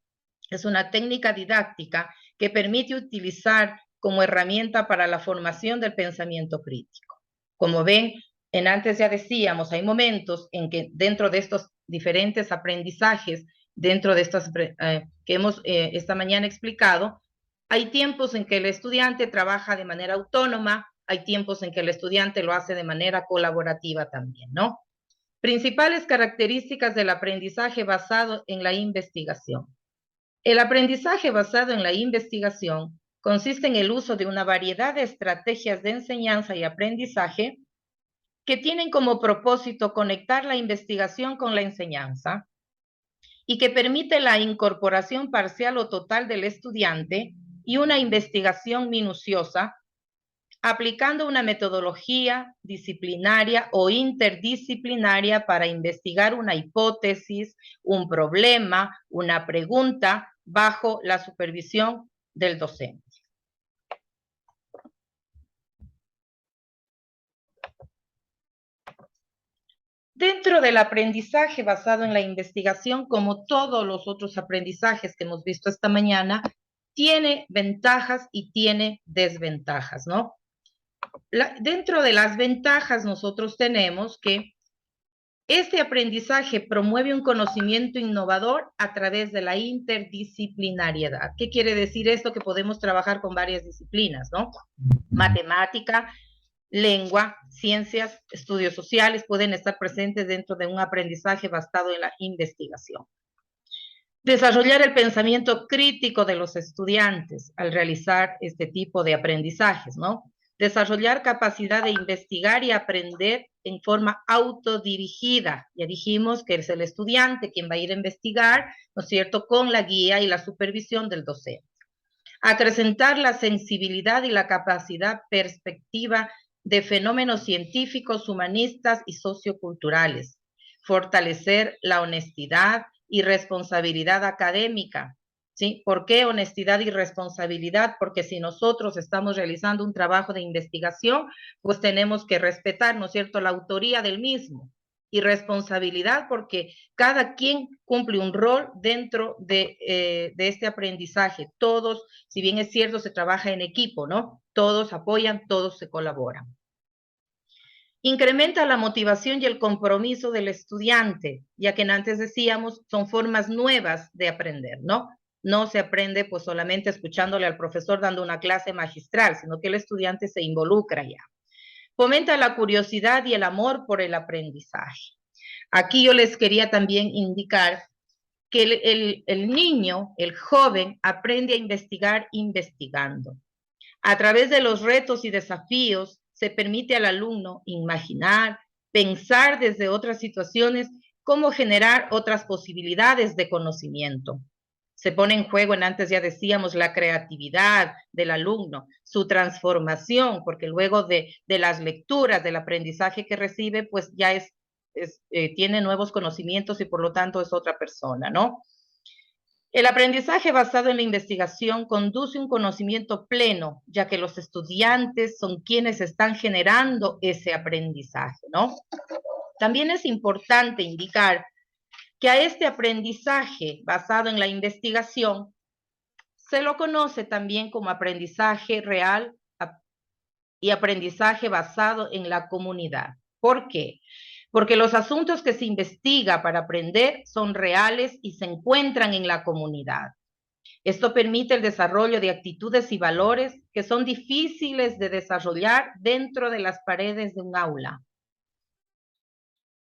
es una técnica didáctica que permite utilizar como herramienta para la formación del pensamiento crítico. Como ven, antes ya decíamos, hay momentos en que dentro de estos diferentes aprendizajes, dentro de estas que hemos esta mañana explicado, hay tiempos en que el estudiante trabaja de manera autónoma, hay tiempos en que el estudiante lo hace de manera colaborativa también, ¿no? Principales características del aprendizaje basado en la investigación. El aprendizaje basado en la investigación consiste en el uso de una variedad de estrategias de enseñanza y aprendizaje que tienen como propósito conectar la investigación con la enseñanza y que permite la incorporación parcial o total del estudiante y una investigación minuciosa aplicando una metodología disciplinaria o interdisciplinaria para investigar una hipótesis, un problema, una pregunta bajo la supervisión del docente. Dentro del aprendizaje basado en la investigación, como todos los otros aprendizajes que hemos visto esta mañana, tiene ventajas y tiene desventajas, ¿no? Dentro de las ventajas nosotros tenemos que Este aprendizaje promueve un conocimiento innovador a través de la interdisciplinariedad. ¿Qué quiere decir esto? Que podemos trabajar con varias disciplinas, ¿no? Matemática, lengua, ciencias, estudios sociales pueden estar presentes dentro de un aprendizaje basado en la investigación. Desarrollar el pensamiento crítico de los estudiantes al realizar este tipo de aprendizajes, ¿no? Desarrollar capacidad de investigar y aprender en forma autodirigida. Ya dijimos que es el estudiante quien va a ir a investigar, ¿no es cierto?, con la guía y la supervisión del docente. Acrecentar la sensibilidad y la capacidad perspectiva de fenómenos científicos, humanistas y socioculturales. Fortalecer la honestidad y responsabilidad académica. ¿Sí? ¿Por qué honestidad y responsabilidad? Porque si nosotros estamos realizando un trabajo de investigación, pues tenemos que respetar, ¿no es cierto?, la autoría del mismo. Y responsabilidad porque cada quien cumple un rol dentro de este aprendizaje. Todos, si bien es cierto, se trabaja en equipo, ¿no? Todos apoyan, todos se colaboran. Incrementa la motivación y el compromiso del estudiante, ya que antes decíamos, son formas nuevas de aprender, ¿no? No se aprende pues solamente escuchándole al profesor dando una clase magistral, sino que el estudiante se involucra ya. Fomenta la curiosidad y el amor por el aprendizaje. Aquí yo les quería también indicar que el niño, el joven, aprende a investigar investigando. A través de los retos y desafíos, se permite al alumno imaginar, pensar desde otras situaciones, cómo generar otras posibilidades de conocimiento. Se pone en juego, antes ya decíamos, la creatividad del alumno, su transformación, porque luego de las lecturas, del aprendizaje que recibe, pues ya tiene nuevos conocimientos y por lo tanto es otra persona, ¿no? El aprendizaje basado en la investigación conduce a un conocimiento pleno, ya que los estudiantes son quienes están generando ese aprendizaje, ¿no? También es importante indicar que a este aprendizaje basado en la investigación se lo conoce también como aprendizaje real y aprendizaje basado en la comunidad. ¿Por qué? Porque los asuntos que se investiga para aprender son reales y se encuentran en la comunidad. Esto permite el desarrollo de actitudes y valores que son difíciles de desarrollar dentro de las paredes de un aula.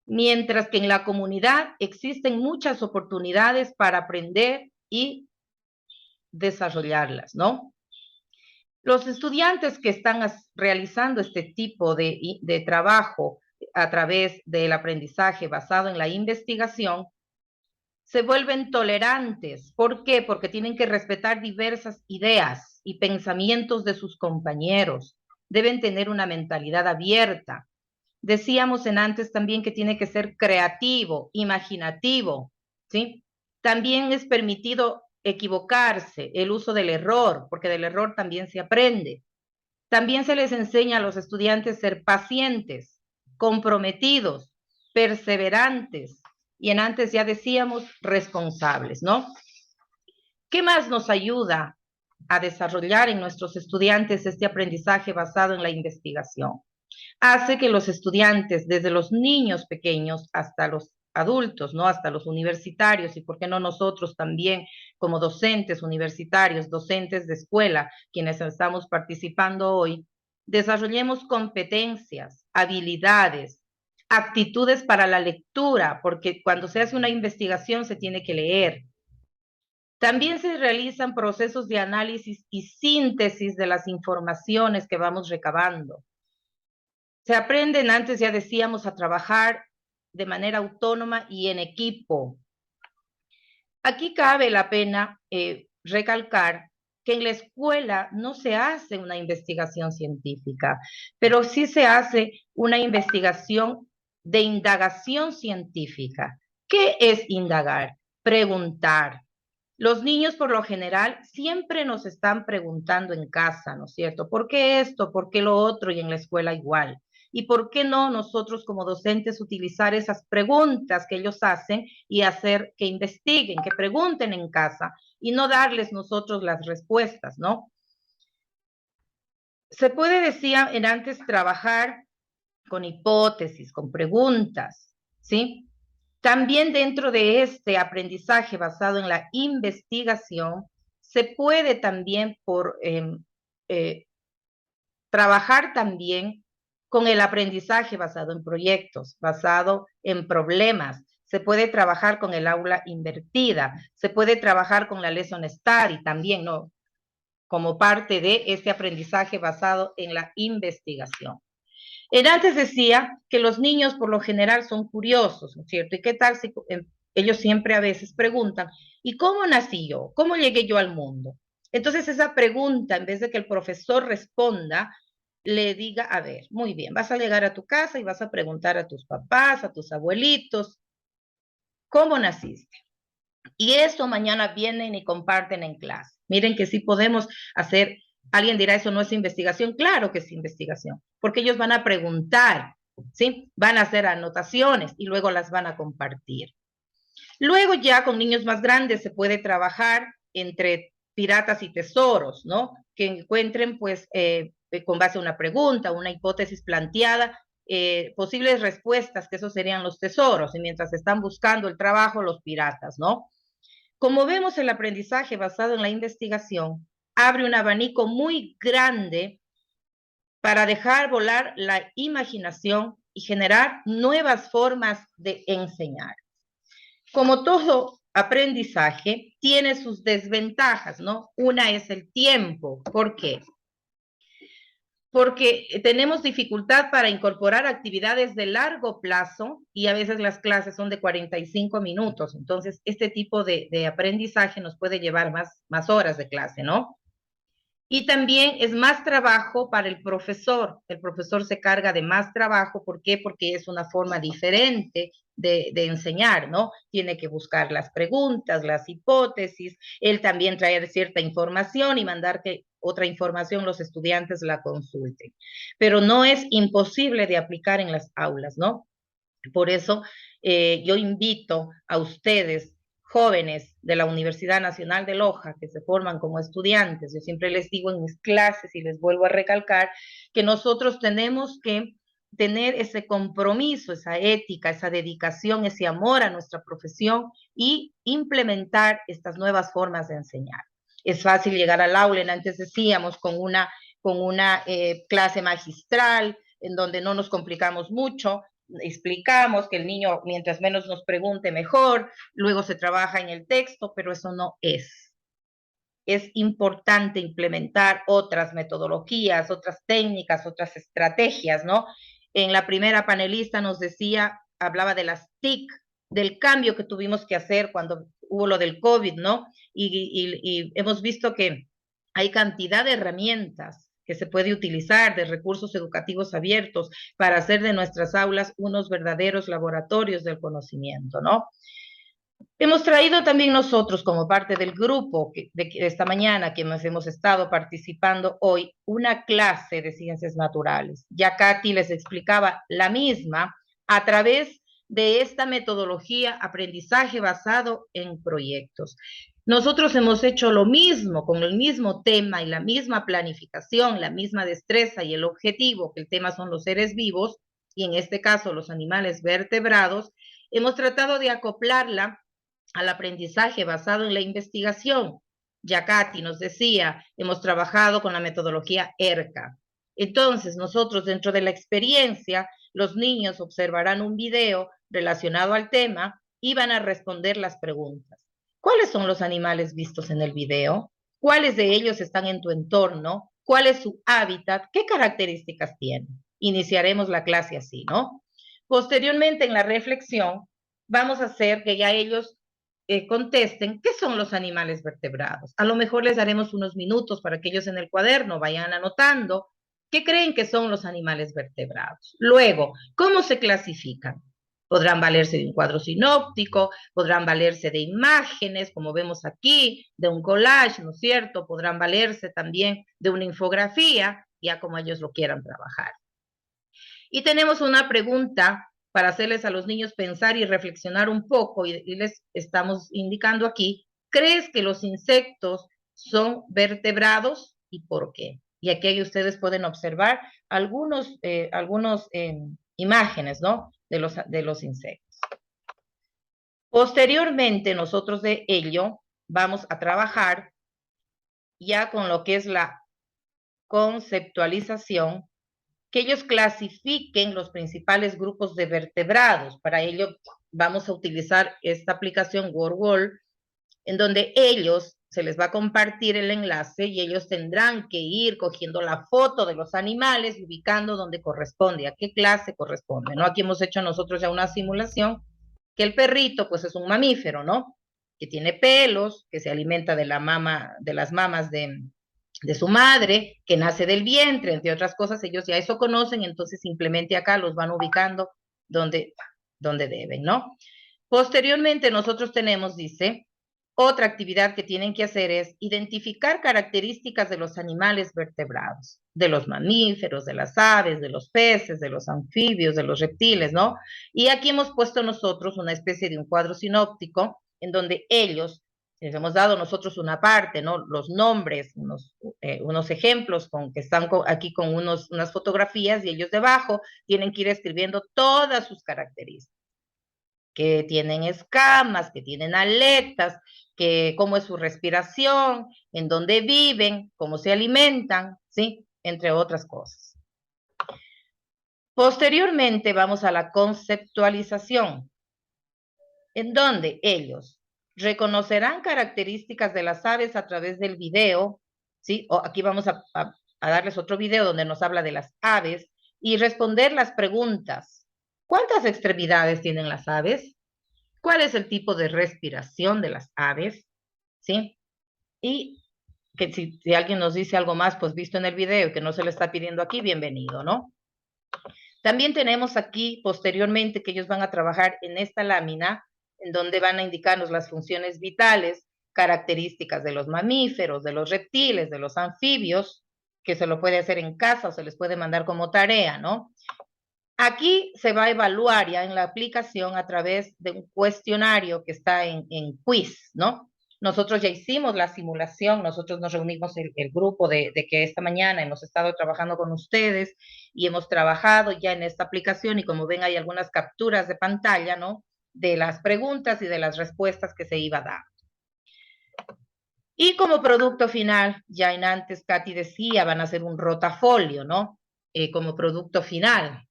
Mientras que en la comunidad existen muchas oportunidades para aprender y desarrollarlas, ¿no? Los estudiantes que están realizando este tipo de trabajo a través del aprendizaje basado en la investigación se vuelven tolerantes. ¿Por qué? Porque tienen que respetar diversas ideas y pensamientos de sus compañeros. Deben tener una mentalidad abierta. Decíamos antes también que tiene que ser creativo, imaginativo, ¿sí? También es permitido equivocarse, el uso del error, porque del error también se aprende. También se les enseña a los estudiantes a ser pacientes, comprometidos, perseverantes, y antes ya decíamos responsables, ¿no? ¿Qué más nos ayuda a desarrollar en nuestros estudiantes este aprendizaje basado en la investigación? Hace que los estudiantes, desde los niños pequeños hasta los adultos, ¿no? Hasta los universitarios, y por qué no nosotros también como docentes universitarios, docentes de escuela, quienes estamos participando hoy, desarrollemos competencias, habilidades, actitudes para la lectura, porque cuando se hace una investigación se tiene que leer. También se realizan procesos de análisis y síntesis de las informaciones que vamos recabando. Se aprenden, antes ya decíamos, a trabajar de manera autónoma y en equipo. Aquí cabe la pena recalcar que en la escuela no se hace una investigación científica, pero sí se hace una investigación de indagación científica. ¿Qué es indagar? Preguntar. Los niños por lo general siempre nos están preguntando en casa, ¿no es cierto? ¿Por qué esto? ¿Por qué lo otro? Y en la escuela igual. ¿Y por qué no nosotros como docentes utilizar esas preguntas que ellos hacen y hacer que investiguen, que pregunten en casa y no darles nosotros las respuestas, ¿no? Se puede, decía antes, trabajar con hipótesis, con preguntas, ¿sí? También dentro de este aprendizaje basado en la investigación, se puede también trabajar también con el aprendizaje basado en proyectos, basado en problemas. Se puede trabajar con el aula invertida, se puede trabajar con la lesson study también, ¿no? Como parte de este aprendizaje basado en la investigación. Antes decía que los niños por lo general son curiosos, ¿no es cierto? ¿Y qué tal si ellos siempre a veces preguntan, ¿y cómo nací yo? ¿Cómo llegué yo al mundo? Entonces esa pregunta, en vez de que el profesor responda, le diga, a ver, muy bien, vas a llegar a tu casa y vas a preguntar a tus papás, a tus abuelitos, ¿cómo naciste? Y eso mañana vienen y comparten en clase. Miren que sí podemos hacer, alguien dirá, eso no es investigación. Claro que es investigación, porque ellos van a preguntar, ¿sí? Van a hacer anotaciones y luego las van a compartir. Luego ya con niños más grandes se puede trabajar entre piratas y tesoros, ¿no? Que encuentren, pues, con base a una pregunta, una hipótesis planteada, posibles respuestas, que esos serían los tesoros, y mientras están buscando el trabajo, los piratas, ¿no? Como vemos, el aprendizaje basado en la investigación abre un abanico muy grande para dejar volar la imaginación y generar nuevas formas de enseñar. Como todo aprendizaje, tiene sus desventajas, ¿no? Una es el tiempo. ¿Por qué? Porque tenemos dificultad para incorporar actividades de largo plazo y a veces las clases son de 45 minutos. Entonces, este tipo de aprendizaje nos puede llevar más horas de clase, ¿no? Y también es más trabajo para el profesor. El profesor se carga de más trabajo. ¿Por qué? Porque es una forma diferente de enseñar, ¿no? Tiene que buscar las preguntas, las hipótesis, él también traer cierta información y mandar que otra información los estudiantes la consulten. Pero no es imposible de aplicar en las aulas, ¿no? Por eso yo invito a ustedes, jóvenes de la Universidad Nacional de Loja, que se forman como estudiantes, yo siempre les digo en mis clases y les vuelvo a recalcar que nosotros tenemos que tener ese compromiso, esa ética, esa dedicación, ese amor a nuestra profesión y implementar estas nuevas formas de enseñar. Es fácil llegar al aula, antes decíamos, con una clase magistral, en donde no nos complicamos mucho, explicamos que el niño, mientras menos nos pregunte, mejor, luego se trabaja en el texto, pero eso no es. Es importante implementar otras metodologías, otras técnicas, otras estrategias, ¿no? En la primera panelista nos decía, hablaba de las TIC, del cambio que tuvimos que hacer cuando hubo lo del COVID, ¿no? Y hemos visto que hay cantidad de herramientas que se puede utilizar, de recursos educativos abiertos, para hacer de nuestras aulas unos verdaderos laboratorios del conocimiento, ¿no? Hemos traído también nosotros, como parte del grupo de esta mañana, que hemos estado participando hoy, una clase de ciencias naturales. Ya Katy les explicaba la misma a través de esta metodología, aprendizaje basado en proyectos. Nosotros hemos hecho lo mismo, con el mismo tema y la misma planificación, la misma destreza y el objetivo, que el tema son los seres vivos, y en este caso los animales vertebrados. Hemos tratado de acoplarla al aprendizaje basado en la investigación. Ya Katy nos decía, hemos trabajado con la metodología ERCA. Entonces, nosotros dentro de la experiencia, los niños observarán un video relacionado al tema y van a responder las preguntas. ¿Cuáles son los animales vistos en el video? ¿Cuáles de ellos están en tu entorno? ¿Cuál es su hábitat? ¿Qué características tienen? Iniciaremos la clase así, ¿no? Posteriormente, en la reflexión, vamos a hacer que ya ellos contesten qué son los animales vertebrados. A lo mejor les daremos unos minutos para que ellos en el cuaderno vayan anotando qué creen que son los animales vertebrados. Luego, ¿cómo se clasifican? Podrán valerse de un cuadro sinóptico, podrán valerse de imágenes, como vemos aquí, de un collage, ¿no es cierto? Podrán valerse también de una infografía, ya como ellos lo quieran trabajar. Y tenemos una pregunta para hacerles a los niños pensar y reflexionar un poco, y les estamos indicando aquí, ¿crees que los insectos son vertebrados y por qué? Y aquí ustedes pueden observar algunas imágenes, ¿no? De los insectos. Posteriormente, nosotros de ello vamos a trabajar ya con lo que es la conceptualización, que ellos clasifiquen los principales grupos de vertebrados. Para ello vamos a utilizar esta aplicación WordWall, en donde ellos se les va a compartir el enlace y ellos tendrán que ir cogiendo la foto de los animales y ubicando donde corresponde, a qué clase corresponde, ¿no? Aquí hemos hecho nosotros ya una simulación que el perrito pues es un mamífero, ¿no? Que tiene pelos, que se alimenta de la mama, de las mamas de su madre, que nace del vientre, entre otras cosas, ellos ya eso conocen, entonces simplemente acá los van ubicando donde deben, ¿no? Posteriormente nosotros tenemos, dice, otra actividad que tienen que hacer es identificar características de los animales vertebrados, de los mamíferos, de las aves, de los peces, de los anfibios, de los reptiles, ¿no? Y aquí hemos puesto nosotros una especie de un cuadro sinóptico en donde ellos, les hemos dado nosotros una parte, ¿no? Los nombres, unos ejemplos que están aquí con unas fotografías y ellos debajo tienen que ir escribiendo todas sus características, que tienen escamas, que tienen aletas, que cómo es su respiración, en dónde viven, cómo se alimentan, ¿sí? Entre otras cosas. Posteriormente vamos a la conceptualización, en donde ellos reconocerán características de las aves a través del video, ¿sí? Aquí vamos a darles otro video donde nos habla de las aves y responder las preguntas. ¿Cuántas extremidades tienen las aves? ¿Cuál es el tipo de respiración de las aves? ¿Sí? Y que si alguien nos dice algo más, pues visto en el video, que no se le está pidiendo aquí, bienvenido, ¿no? También tenemos aquí, posteriormente, que ellos van a trabajar en esta lámina, en donde van a indicarnos las funciones vitales, características de los mamíferos, de los reptiles, de los anfibios, que se lo puede hacer en casa o se les puede mandar como tarea, ¿no? Aquí se va a evaluar ya en la aplicación a través de un cuestionario que está en quiz, ¿no? Nosotros ya hicimos la simulación, nosotros nos reunimos el grupo de que esta mañana hemos estado trabajando con ustedes y hemos trabajado ya en esta aplicación y como ven hay algunas capturas de pantalla, ¿no? De las preguntas y de las respuestas que se iba a dar. Y como producto final, ya en antes Katy decía, van a hacer un rotafolio, ¿no? Como producto final.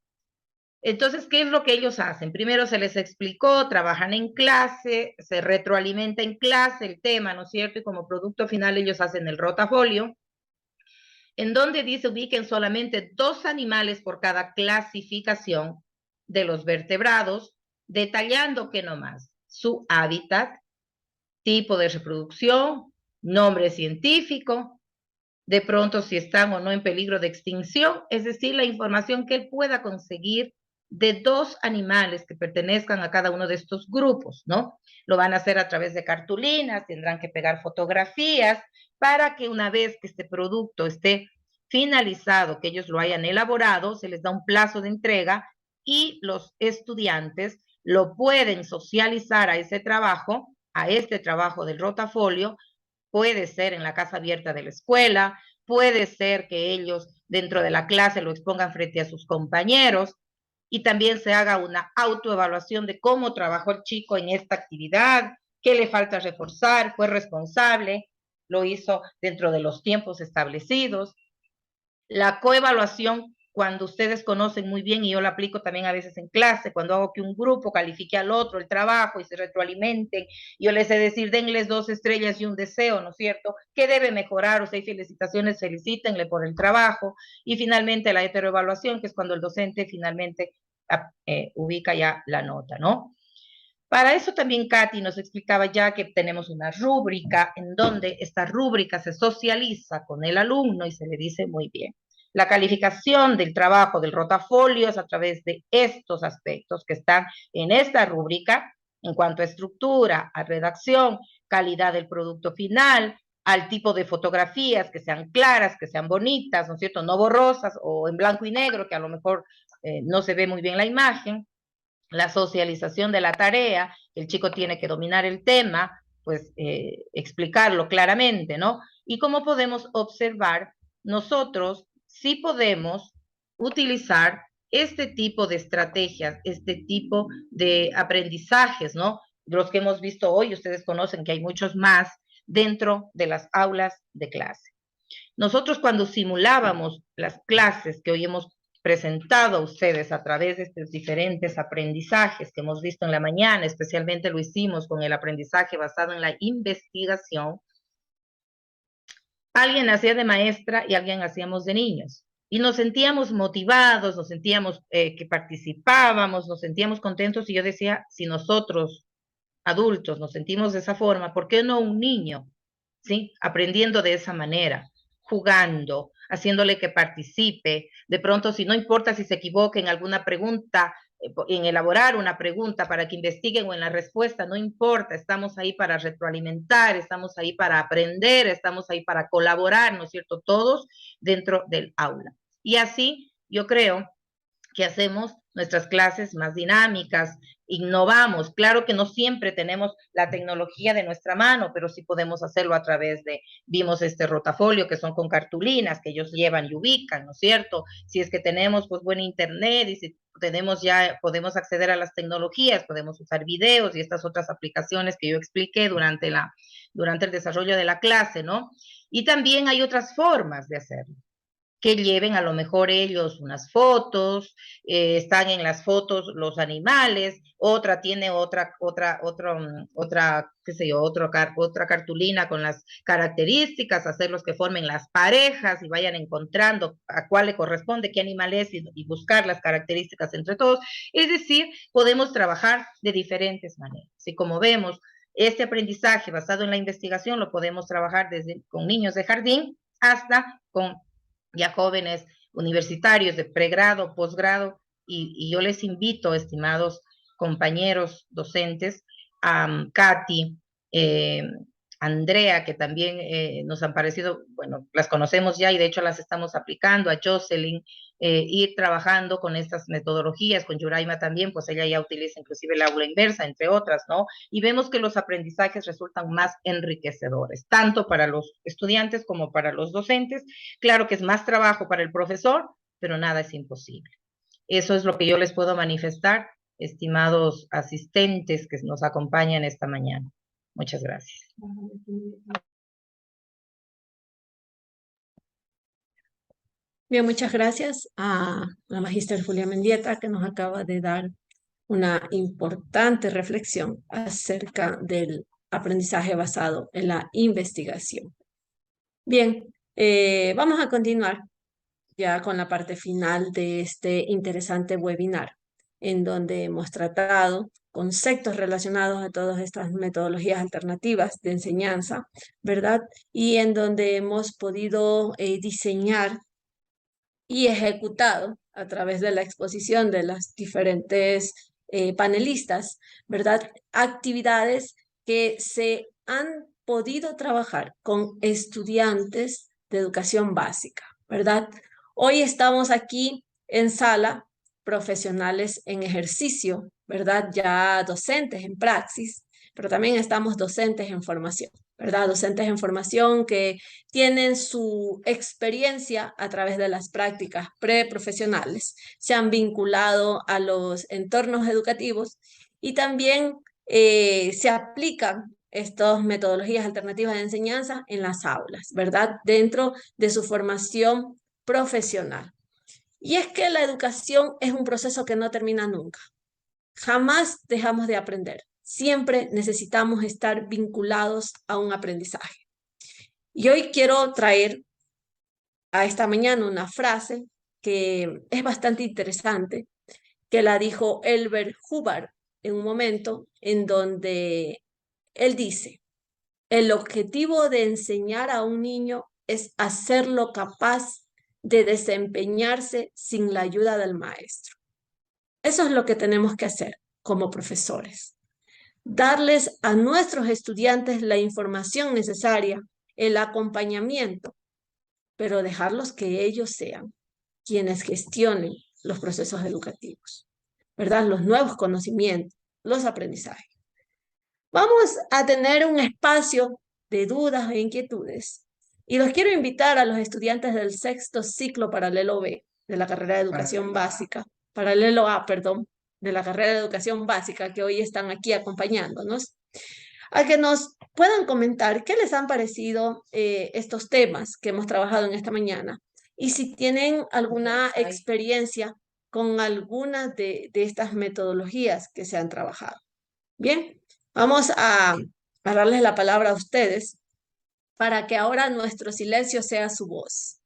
Entonces, ¿qué es lo que ellos hacen? Primero se les explicó, trabajan en clase, se retroalimenta en clase el tema, ¿no es cierto? Y como producto final ellos hacen el rotafolio, en donde dice ubiquen solamente 2 animales por cada clasificación de los vertebrados, detallando que nomás su hábitat, tipo de reproducción, nombre científico, de pronto si están o no en peligro de extinción, es decir, la información que él pueda conseguir de 2 animales que pertenezcan a cada uno de estos grupos, ¿no? Lo van a hacer a través de cartulinas, tendrán que pegar fotografías para que una vez que este producto esté finalizado, que ellos lo hayan elaborado, se les da un plazo de entrega y los estudiantes lo pueden socializar a ese trabajo, a este trabajo del rotafolio. Puede ser en la casa abierta de la escuela, puede ser que ellos dentro de la clase lo expongan frente a sus compañeros y también se haga una autoevaluación de cómo trabajó el chico en esta actividad, qué le falta reforzar, fue responsable, lo hizo dentro de los tiempos establecidos. La coevaluación, cuando ustedes conocen muy bien, y yo la aplico también a veces en clase, cuando hago que un grupo califique al otro el trabajo y se retroalimenten, yo les he de decir, denles 2 estrellas y un deseo, ¿no es cierto? ¿Qué debe mejorar? O sea, hay felicitaciones, felicítenle por el trabajo. Y finalmente la heteroevaluación, que es cuando el docente finalmente ubica ya la nota, ¿no? Para eso también Katy nos explicaba ya que tenemos una rúbrica en donde esta rúbrica se socializa con el alumno y se le dice muy bien. La calificación del trabajo del rotafolio es a través de estos aspectos que están en esta rúbrica en cuanto a estructura, a redacción, calidad del producto final, al tipo de fotografías que sean claras, que sean bonitas, ¿no es cierto? No borrosas o en blanco y negro, que a lo mejor no se ve muy bien la imagen. La socialización de la tarea, el chico tiene que dominar el tema, pues explicarlo claramente, ¿no? Y como podemos observar, nosotros sí podemos utilizar este tipo de estrategias, este tipo de aprendizajes, ¿no? los que hemos visto hoy, ustedes conocen que hay muchos más dentro de las aulas de clase. Nosotros cuando simulábamos las clases que hoy hemos presentado a ustedes a través de estos diferentes aprendizajes que hemos visto en la mañana, especialmente lo hicimos con el aprendizaje basado en la investigación, alguien hacía de maestra y alguien hacíamos de niños. Y nos sentíamos motivados, nos sentíamos que participábamos, nos sentíamos contentos y yo decía, si nosotros adultos nos sentimos de esa forma, ¿por qué no un niño? ¿Sí? Aprendiendo de esa manera, jugando, haciéndole que participe, de pronto si no importa si se equivoque en alguna pregunta, en elaborar una pregunta para que investiguen o en la respuesta, no importa, estamos ahí para retroalimentar, estamos ahí para aprender, estamos ahí para colaborar, ¿no es cierto? Todos dentro del aula. Y así yo creo que hacemos nuestras clases más dinámicas, innovamos. Claro que no siempre tenemos la tecnología de nuestra mano, pero sí podemos hacerlo a través de, vimos este rotafolio que son con cartulinas que ellos llevan y ubican, ¿no es cierto? Si es que tenemos pues buen internet y si tenemos ya, podemos acceder a las tecnologías, podemos usar videos y estas otras aplicaciones que yo expliqué durante el desarrollo de la clase, ¿no? Y también hay otras formas de hacerlo, que lleven a lo mejor ellos unas fotos, están en las fotos los animales, otra tiene otra, qué sé yo, otra cartulina con las características, hacerlos que formen las parejas y vayan encontrando a cuál le corresponde, qué animal es y buscar las características entre todos. Es decir, podemos trabajar de diferentes maneras. Y como vemos, este aprendizaje basado en la investigación lo podemos trabajar desde con niños de jardín hasta con ya jóvenes universitarios de pregrado, posgrado, y yo les invito, estimados compañeros docentes, a Katy, Andrea, que también nos han parecido, bueno, las conocemos ya y de hecho las estamos aplicando, a Jocelyn, ir trabajando con estas metodologías, con Yuraima también, pues ella ya utiliza inclusive el aula inversa, entre otras, ¿no? Y vemos que los aprendizajes resultan más enriquecedores, tanto para los estudiantes como para los docentes. Claro que es más trabajo para el profesor, pero nada es imposible. Eso es lo que yo les puedo manifestar, estimados asistentes que nos acompañan esta mañana. Muchas gracias. Bien, muchas gracias a la magíster Julia Mendieta, que nos acaba de dar una importante reflexión acerca del aprendizaje basado en la investigación. Bien, vamos a continuar ya con la parte final de este interesante webinar, en donde hemos tratado conceptos relacionados a todas estas metodologías alternativas de enseñanza, ¿verdad? Y en donde hemos podido diseñar y ejecutado a través de la exposición de las diferentes panelistas, ¿verdad? Actividades que se han podido trabajar con estudiantes de educación básica, ¿verdad? Hoy estamos aquí en sala, profesionales en ejercicio, ¿verdad? Ya docentes en praxis, pero también estamos docentes en formación, ¿verdad? Docentes en formación que tienen su experiencia a través de las prácticas preprofesionales, se han vinculado a los entornos educativos y también se aplican estas metodologías alternativas de enseñanza en las aulas, ¿verdad? Dentro de su formación profesional. Y es que la educación es un proceso que no termina nunca. Jamás dejamos de aprender. Siempre necesitamos estar vinculados a un aprendizaje. Y hoy quiero traer a esta mañana una frase que es bastante interesante, que la dijo Elbert Hubbard en un momento en donde él dice, el objetivo de enseñar a un niño es hacerlo capaz de desempeñarse sin la ayuda del maestro. Eso es lo que tenemos que hacer como profesores. Darles a nuestros estudiantes la información necesaria, el acompañamiento, pero dejarlos que ellos sean quienes gestionen los procesos educativos, ¿verdad? Los nuevos conocimientos, los aprendizajes. Vamos a tener un espacio de dudas e inquietudes y los quiero invitar a los estudiantes del sexto ciclo paralelo B de la carrera de educación básica, paralelo A, perdón, de la carrera de educación básica que hoy están aquí acompañándonos, a que nos puedan comentar qué les han parecido estos temas que hemos trabajado en esta mañana y si tienen alguna experiencia con algunas de estas metodologías que se han trabajado. Bien, vamos a darles la palabra a ustedes para que ahora nuestro silencio sea su voz.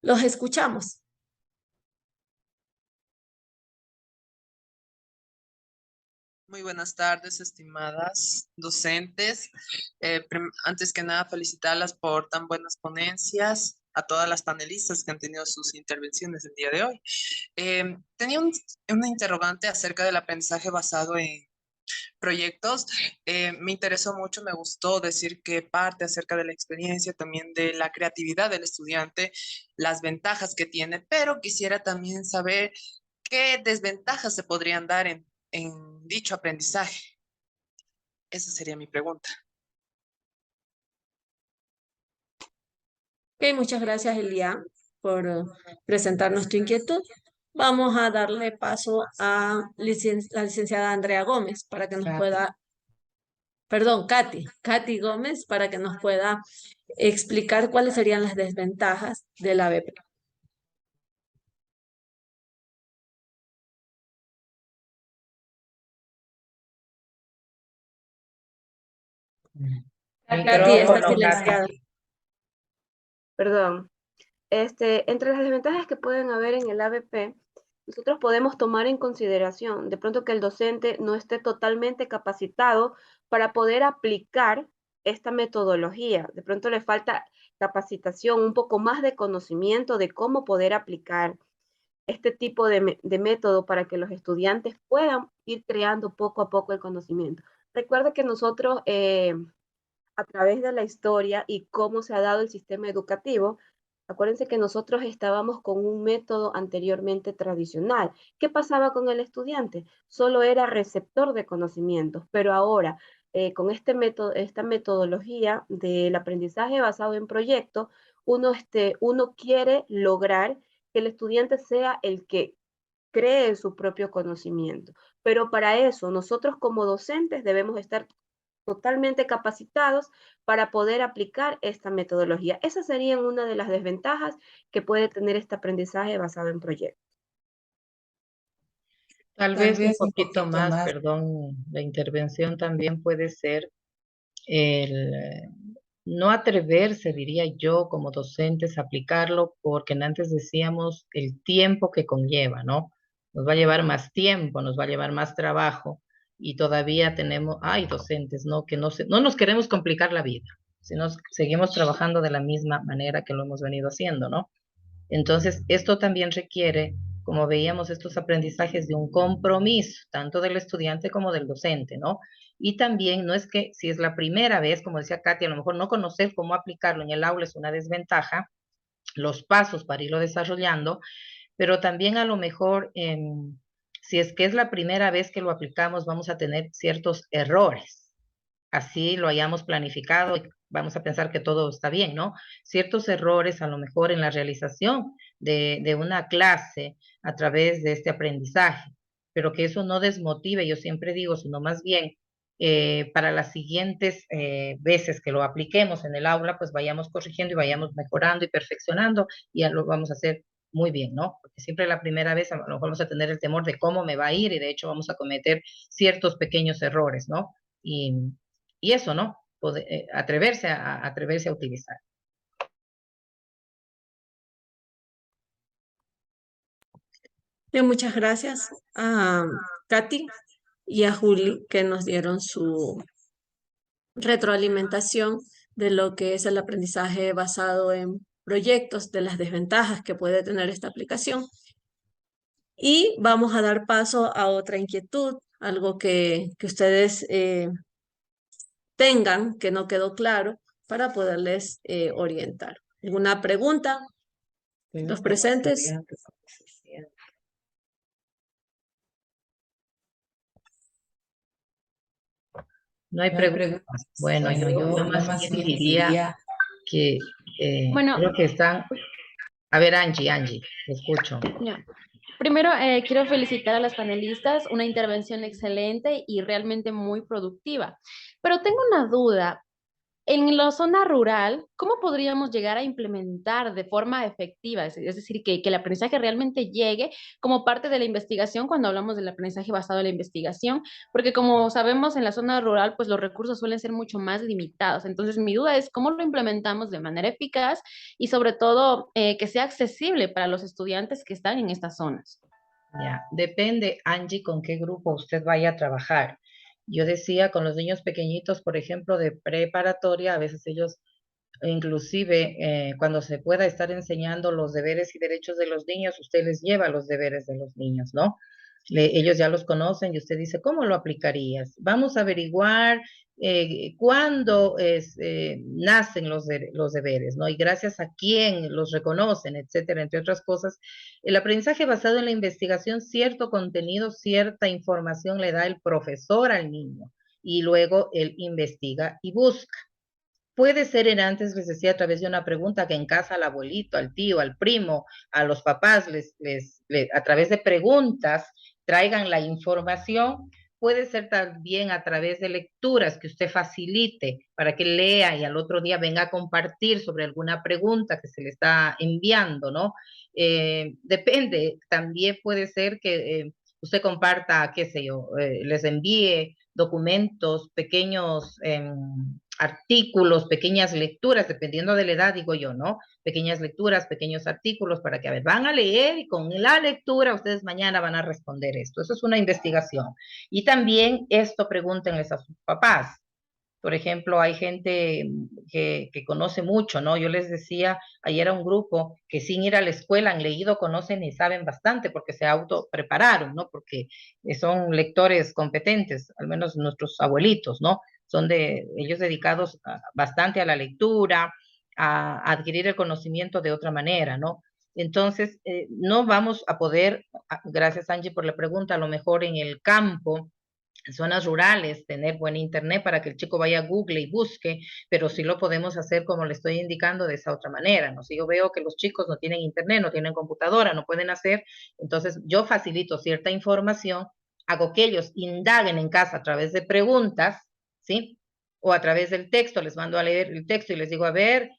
Los escuchamos. Muy buenas tardes, estimadas docentes. Antes que nada, felicitarlas por tan buenas ponencias, a todas las panelistas que han tenido sus intervenciones el día de hoy. Tenía una interrogante acerca del aprendizaje basado en proyectos. Me interesó mucho, me gustó decir que parte acerca de la experiencia, también de la creatividad del estudiante, las ventajas que tiene, pero quisiera también saber qué desventajas se podrían dar en dicho aprendizaje. Esa sería mi pregunta. Ok, muchas gracias, Elian, por presentarnos tu inquietud. Vamos a darle paso a la licenciada Andrea Gómez para que nos pueda, perdón, Katy Gómez, para que nos pueda explicar cuáles serían las desventajas del ABP. Katy, está silenciada. Perdón. Entre las desventajas que pueden haber en el ABP, nosotros podemos tomar en consideración de pronto que el docente no esté totalmente capacitado para poder aplicar esta metodología. De pronto le falta capacitación, un poco más de conocimiento de cómo poder aplicar este tipo de método para que los estudiantes puedan ir creando poco a poco el conocimiento. Recuerda que nosotros, a través de la historia y cómo se ha dado el sistema educativo, acuérdense que nosotros estábamos con un método anteriormente tradicional. ¿Qué pasaba con el estudiante? Solo era receptor de conocimientos, pero ahora con esta metodología del aprendizaje basado en proyectos, uno quiere lograr que el estudiante sea el que cree su propio conocimiento. Pero para eso, nosotros como docentes debemos estar totalmente capacitados para poder aplicar esta metodología. Esas serían una de las desventajas que puede tener este aprendizaje basado en proyectos. Tal vez un poquito más, perdón, la intervención también puede ser el no atreverse, diría yo, como docentes, a aplicarlo, porque antes decíamos el tiempo que conlleva, ¿no? Nos va a llevar más tiempo, nos va a llevar más trabajo, y todavía hay docentes, ¿no? Que no nos queremos complicar la vida, sino seguimos trabajando de la misma manera que lo hemos venido haciendo, ¿no? Entonces, esto también requiere, como veíamos, estos aprendizajes de un compromiso, tanto del estudiante como del docente, ¿no? Y también no es que si es la primera vez, como decía Katy, a lo mejor no conocer cómo aplicarlo en el aula es una desventaja, los pasos para irlo desarrollando, pero también a lo mejor, si es que es la primera vez que lo aplicamos, vamos a tener ciertos errores. Así lo hayamos planificado y vamos a pensar que todo está bien, ¿no? Ciertos errores a lo mejor en la realización de una clase a través de este aprendizaje, pero que eso no desmotive, yo siempre digo, sino más bien para las siguientes veces que lo apliquemos en el aula, pues vayamos corrigiendo y vayamos mejorando y perfeccionando y ya lo vamos a hacer muy bien, ¿no? Porque siempre la primera vez a lo mejor vamos a tener el temor de cómo me va a ir y de hecho vamos a cometer ciertos pequeños errores, ¿no? Y eso, ¿no? Atreverse a utilizar. Bien, muchas gracias a Katy y a Juli que nos dieron su retroalimentación de lo que es el aprendizaje basado en proyectos, de las desventajas que puede tener esta aplicación. Y vamos a dar paso a otra inquietud, algo que ustedes tengan que no quedó claro para poderles orientar. ¿Alguna pregunta? Los presentes. No hay preguntas. Bueno, yo más bien diría que creo que están... A ver, Angie, te escucho. Ya. Primero, quiero felicitar a las panelistas, una intervención excelente y realmente muy productiva. Pero tengo una duda. En la zona rural, ¿cómo podríamos llegar a implementar de forma efectiva? Es decir, que el aprendizaje realmente llegue como parte de la investigación cuando hablamos del aprendizaje basado en la investigación, porque como sabemos en la zona rural, pues los recursos suelen ser mucho más limitados. Entonces, mi duda es cómo lo implementamos de manera eficaz y sobre todo que sea accesible para los estudiantes que están en estas zonas. Ya, depende, Angie, con qué grupo usted vaya a trabajar. Yo decía, con los niños pequeñitos, por ejemplo, de preparatoria, a veces ellos, inclusive, cuando se pueda estar enseñando los deberes y derechos de los niños, usted les lleva los deberes de los niños, ¿no? Ellos ya los conocen y usted dice, ¿cómo lo aplicarías? Vamos a averiguar cuándo nacen los deberes, ¿no? Y gracias a quién los reconocen, etcétera, entre otras cosas. El aprendizaje basado en la investigación, cierto contenido, cierta información le da el profesor al niño y luego él investiga y busca. Puede ser, antes les decía, a través de una pregunta que en casa al abuelito, al tío, al primo, a los papás, a través de preguntas traigan la información. Puede ser también a través de lecturas que usted facilite para que lea y al otro día venga a compartir sobre alguna pregunta que se le está enviando, ¿no? Depende, también puede ser que usted comparta, qué sé yo, les envíe documentos, pequeños artículos, pequeñas lecturas, dependiendo de la edad, digo yo, ¿no? Pequeñas lecturas, pequeños artículos para que, a ver, van a leer y con la lectura ustedes mañana van a responder esto. Eso es una investigación. Y también esto pregúntenles a sus papás. Por ejemplo, hay gente que conoce mucho, ¿no? Yo les decía, ayer a un grupo que sin ir a la escuela han leído, conocen y saben bastante porque se autoprepararon, ¿no? Porque son lectores competentes, al menos nuestros abuelitos, ¿no? Son ellos dedicados bastante a la lectura, a adquirir el conocimiento de otra manera, ¿no? Entonces, no vamos a poder, gracias Angie por la pregunta, a lo mejor en el campo, en zonas rurales, tener buen internet para que el chico vaya a Google y busque, pero sí lo podemos hacer como le estoy indicando de esa otra manera, ¿no? Si yo veo que los chicos no tienen internet, no tienen computadora, no pueden hacer, entonces yo facilito cierta información, hago que ellos indaguen en casa a través de preguntas, ¿sí? O a través del texto, les mando a leer el texto y les digo, a ver,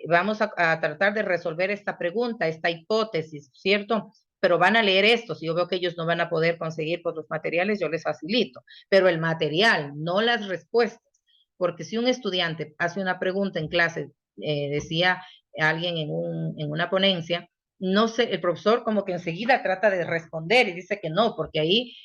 vamos a tratar de resolver esta pregunta, esta hipótesis, ¿cierto? Pero van a leer esto. Si yo veo que ellos no van a poder conseguir por los materiales, yo les facilito. Pero el material, no las respuestas. Porque si un estudiante hace una pregunta en clase, decía alguien en una ponencia, no sé, el profesor como que enseguida trata de responder y dice que no, porque ahí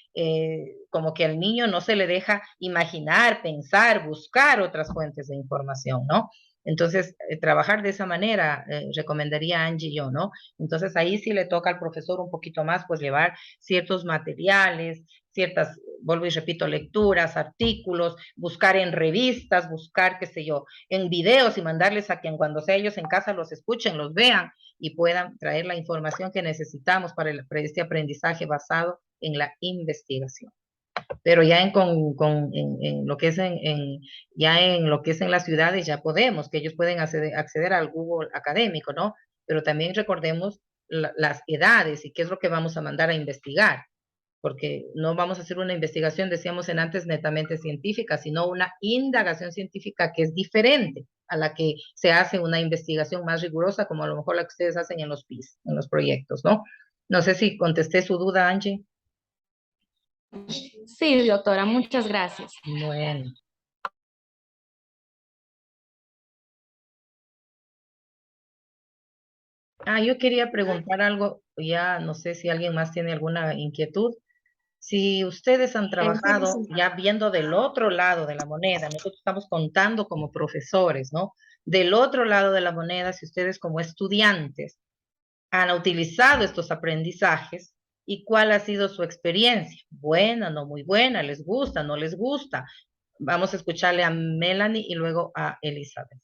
como que al niño no se le deja imaginar, pensar, buscar otras fuentes de información, ¿no? Entonces, trabajar de esa manera recomendaría Angie y yo, ¿no? Entonces, ahí sí le toca al profesor un poquito más, pues llevar ciertos materiales, ciertas, vuelvo y repito, lecturas, artículos, buscar en revistas, buscar, qué sé yo, en videos y mandarles a quien cuando sea ellos en casa los escuchen, los vean y puedan traer la información que necesitamos para este aprendizaje basado en la investigación. Pero ya en lo que es ya en lo que es en las ciudades ya podemos, que ellos pueden acceder al Google académico, ¿no? Pero también recordemos las edades y qué es lo que vamos a mandar a investigar, porque no vamos a hacer una investigación, decíamos en antes, netamente científica, sino una indagación científica que es diferente a la que se hace una investigación más rigurosa, como a lo mejor la que ustedes hacen en los PIS, en los proyectos, ¿no? No sé si contesté su duda, Angie. Sí, doctora, muchas gracias. Bueno. Yo quería preguntar algo, ya no sé si alguien más tiene alguna inquietud. Si ustedes han trabajado ya viendo del otro lado de la moneda, nosotros estamos contando como profesores, ¿no? Del otro lado de la moneda, si ustedes como estudiantes han utilizado estos aprendizajes y cuál ha sido su experiencia. Buena, no muy buena, les gusta, no les gusta. Vamos a escucharle a Melanie y luego a Elizabeth.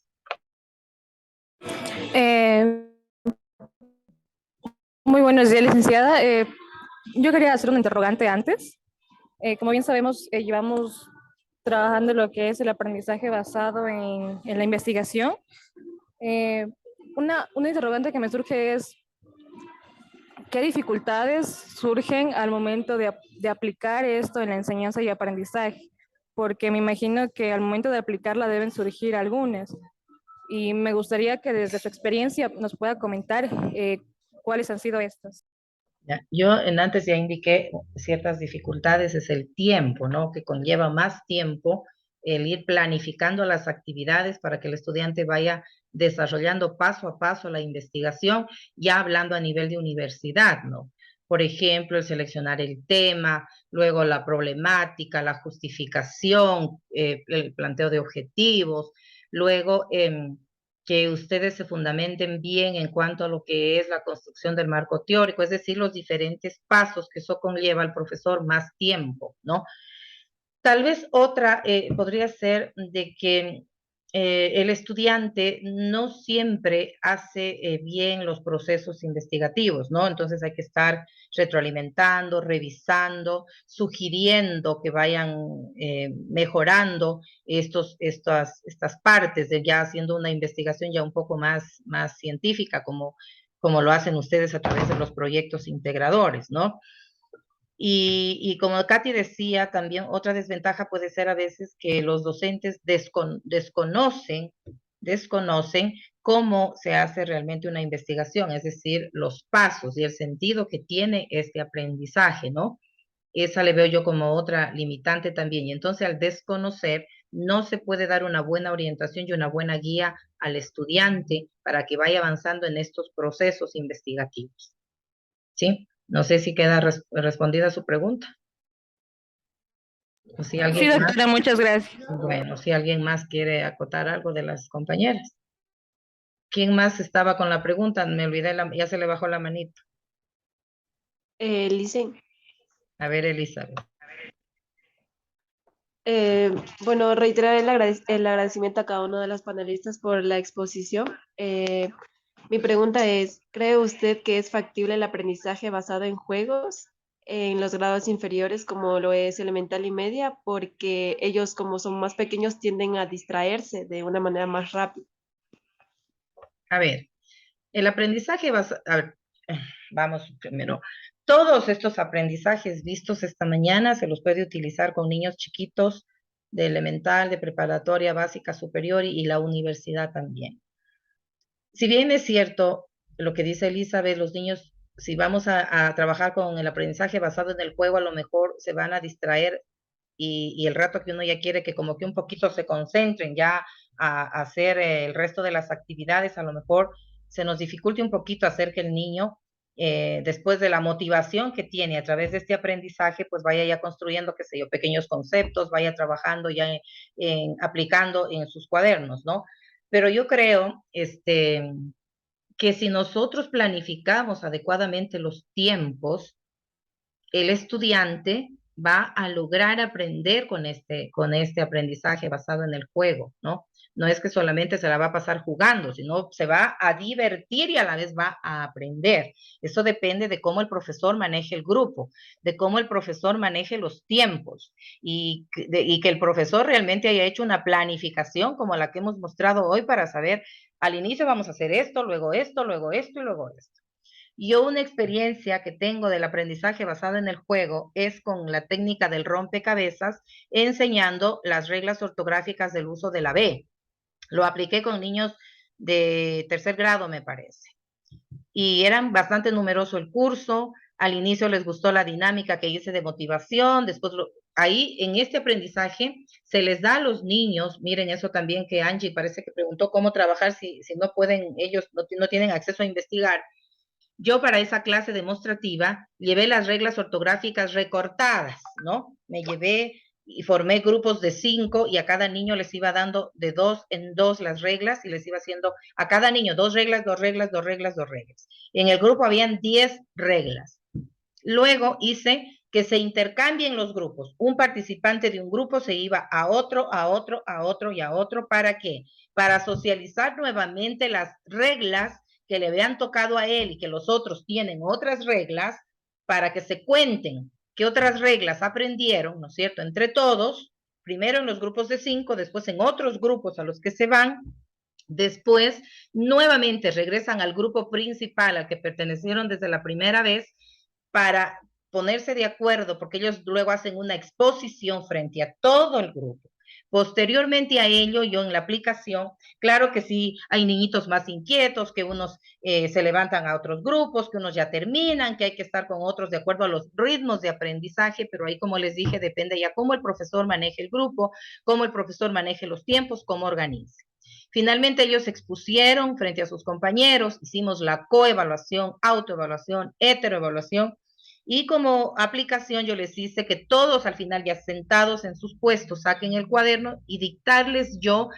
Muy buenos días, licenciada. Yo quería hacer un interrogante antes. Como bien sabemos, llevamos trabajando lo que es el aprendizaje basado en la investigación. Una interrogante que me surge es, ¿qué dificultades surgen al momento de aplicar esto en la enseñanza y aprendizaje? Porque me imagino que al momento de aplicarla deben surgir algunas. Y me gustaría que desde su experiencia nos pueda comentar cuáles han sido estas. Ya, yo antes ya indiqué ciertas dificultades, es el tiempo, ¿no? Que conlleva más tiempo el ir planificando las actividades para que el estudiante vaya desarrollando paso a paso la investigación, ya hablando a nivel de universidad, ¿no? Por ejemplo, el seleccionar el tema, luego la problemática, la justificación, el planteo de objetivos, luego que ustedes se fundamenten bien en cuanto a lo que es la construcción del marco teórico, es decir, los diferentes pasos que eso conlleva al profesor más tiempo, ¿no? Tal vez otra podría ser de que el estudiante no siempre hace bien los procesos investigativos, ¿no? Entonces hay que estar retroalimentando, revisando, sugiriendo que vayan mejorando estas partes, de ya haciendo una investigación ya un poco más científica, como lo hacen ustedes a través de los proyectos integradores, ¿no? Y como Katy decía, también otra desventaja puede ser a veces que los docentes desconocen cómo se hace realmente una investigación, es decir, los pasos y el sentido que tiene este aprendizaje, ¿no? Esa le veo yo como otra limitante también. Y entonces al desconocer, no se puede dar una buena orientación y una buena guía al estudiante para que vaya avanzando en estos procesos investigativos. ¿Sí? No sé si queda respondida su pregunta. O si alguien Sí, doctora, muchas gracias. Bueno, si alguien más quiere acotar algo de las compañeras. ¿Quién más estaba con la pregunta? Me olvidé, ya se le bajó la manito. Licen. A ver, Elizabeth. Bueno, reiterar el agradecimiento a cada uno de los panelistas por la exposición. Mi pregunta es, ¿cree usted que es factible el aprendizaje basado en juegos en los grados inferiores como lo es elemental y media? Porque ellos, como son más pequeños, tienden a distraerse de una manera más rápida. A ver, el aprendizaje vamos primero. Todos estos aprendizajes vistos esta mañana se los puede utilizar con niños chiquitos de elemental, de preparatoria básica superior y la universidad también. Si bien es cierto lo que dice Elizabeth, los niños, si vamos a trabajar con el aprendizaje basado en el juego, a lo mejor se van a distraer y el rato que uno ya quiere que como que un poquito se concentren ya a hacer el resto de las actividades, a lo mejor se nos dificulte un poquito hacer que el niño, después de la motivación que tiene a través de este aprendizaje, pues vaya ya construyendo, qué sé yo, pequeños conceptos, vaya trabajando ya aplicando en sus cuadernos, ¿no? Pero yo creo, que si nosotros planificamos adecuadamente los tiempos, el estudiante va a lograr aprender con este aprendizaje basado en el juego, ¿no? No es que solamente se la va a pasar jugando, sino se va a divertir y a la vez va a aprender. Eso depende de cómo el profesor maneje el grupo, de cómo el profesor maneje los tiempos y que el profesor realmente haya hecho una planificación como la que hemos mostrado hoy para saber, al inicio vamos a hacer esto, luego esto, luego esto y luego esto. Yo una experiencia que tengo del aprendizaje basado en el juego es con la técnica del rompecabezas, enseñando las reglas ortográficas del uso de la B. Lo apliqué con niños de tercer grado, me parece. Y eran bastante numeroso el curso. Al inicio les gustó la dinámica que hice de motivación. Después, ahí en este aprendizaje se les da a los niños, miren eso también que Angie parece que preguntó cómo trabajar si no pueden, ellos no tienen acceso a investigar. Yo para esa clase demostrativa llevé las reglas ortográficas recortadas, ¿no? Me llevé y formé grupos de 5 y a cada niño les iba dando de 2 en 2 las reglas y les iba haciendo a cada niño 2 reglas, 2 reglas, 2 reglas, 2 reglas. En el grupo habían 10 reglas. Luego hice que se intercambien los grupos. Un participante de un grupo se iba a otro, a otro, a otro y a otro. ¿Para qué? Para socializar nuevamente las reglas que le habían tocado a él y que los otros tienen otras reglas, para que se cuenten qué otras reglas aprendieron, ¿no es cierto?, entre todos, primero en los grupos de 5, después en otros grupos a los que se van Después, nuevamente regresan al grupo principal al que pertenecieron desde la primera vez para ponerse de acuerdo, porque ellos luego hacen una exposición frente a todo el grupo. Posteriormente a ello, yo en la aplicación, claro que sí, hay niñitos más inquietos, que unos se levantan a otros grupos, que unos ya terminan, que hay que estar con otros de acuerdo a los ritmos de aprendizaje, pero ahí, como les dije, depende ya cómo el profesor maneje el grupo, cómo el profesor maneje los tiempos, cómo organice. Finalmente ellos se expusieron frente a sus compañeros, hicimos la coevaluación, autoevaluación, heteroevaluación, y como aplicación yo les hice que todos al final ya sentados en sus puestos saquen el cuaderno y dictarles yo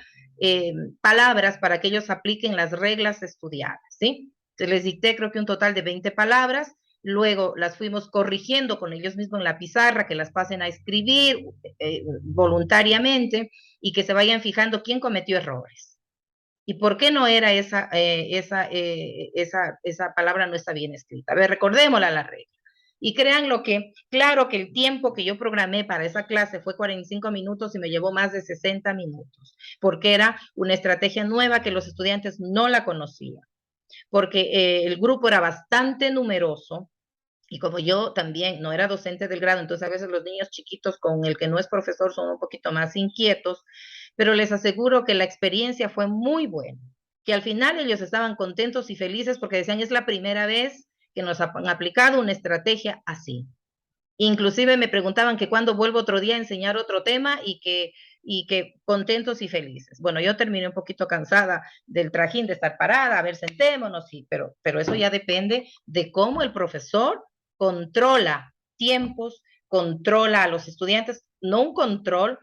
palabras para que ellos apliquen las reglas estudiadas, ¿sí? Entonces les dicté creo que un total de 20 palabras, luego las fuimos corrigiendo con ellos mismos en la pizarra, que las pasen a escribir voluntariamente y que se vayan fijando quién cometió errores. ¿Y por qué no era esa palabra no está bien escrita? A ver, recordémosla la regla. Y créanlo que, claro que el tiempo que yo programé para esa clase fue 45 minutos y me llevó más de 60 minutos, porque era una estrategia nueva que los estudiantes no la conocían, porque el grupo era bastante numeroso, y como yo también no era docente del grado, entonces a veces los niños chiquitos con el que no es profesor son un poquito más inquietos, pero les aseguro que la experiencia fue muy buena, que al final ellos estaban contentos y felices porque decían, es la primera vez que nos han aplicado una estrategia así. Inclusive me preguntaban que cuándo vuelvo otro día a enseñar otro tema y que contentos y felices. Bueno, yo terminé un poquito cansada del trajín de estar parada, a ver, sentémonos, sí, pero eso ya depende de cómo el profesor controla tiempos, controla a los estudiantes, no un control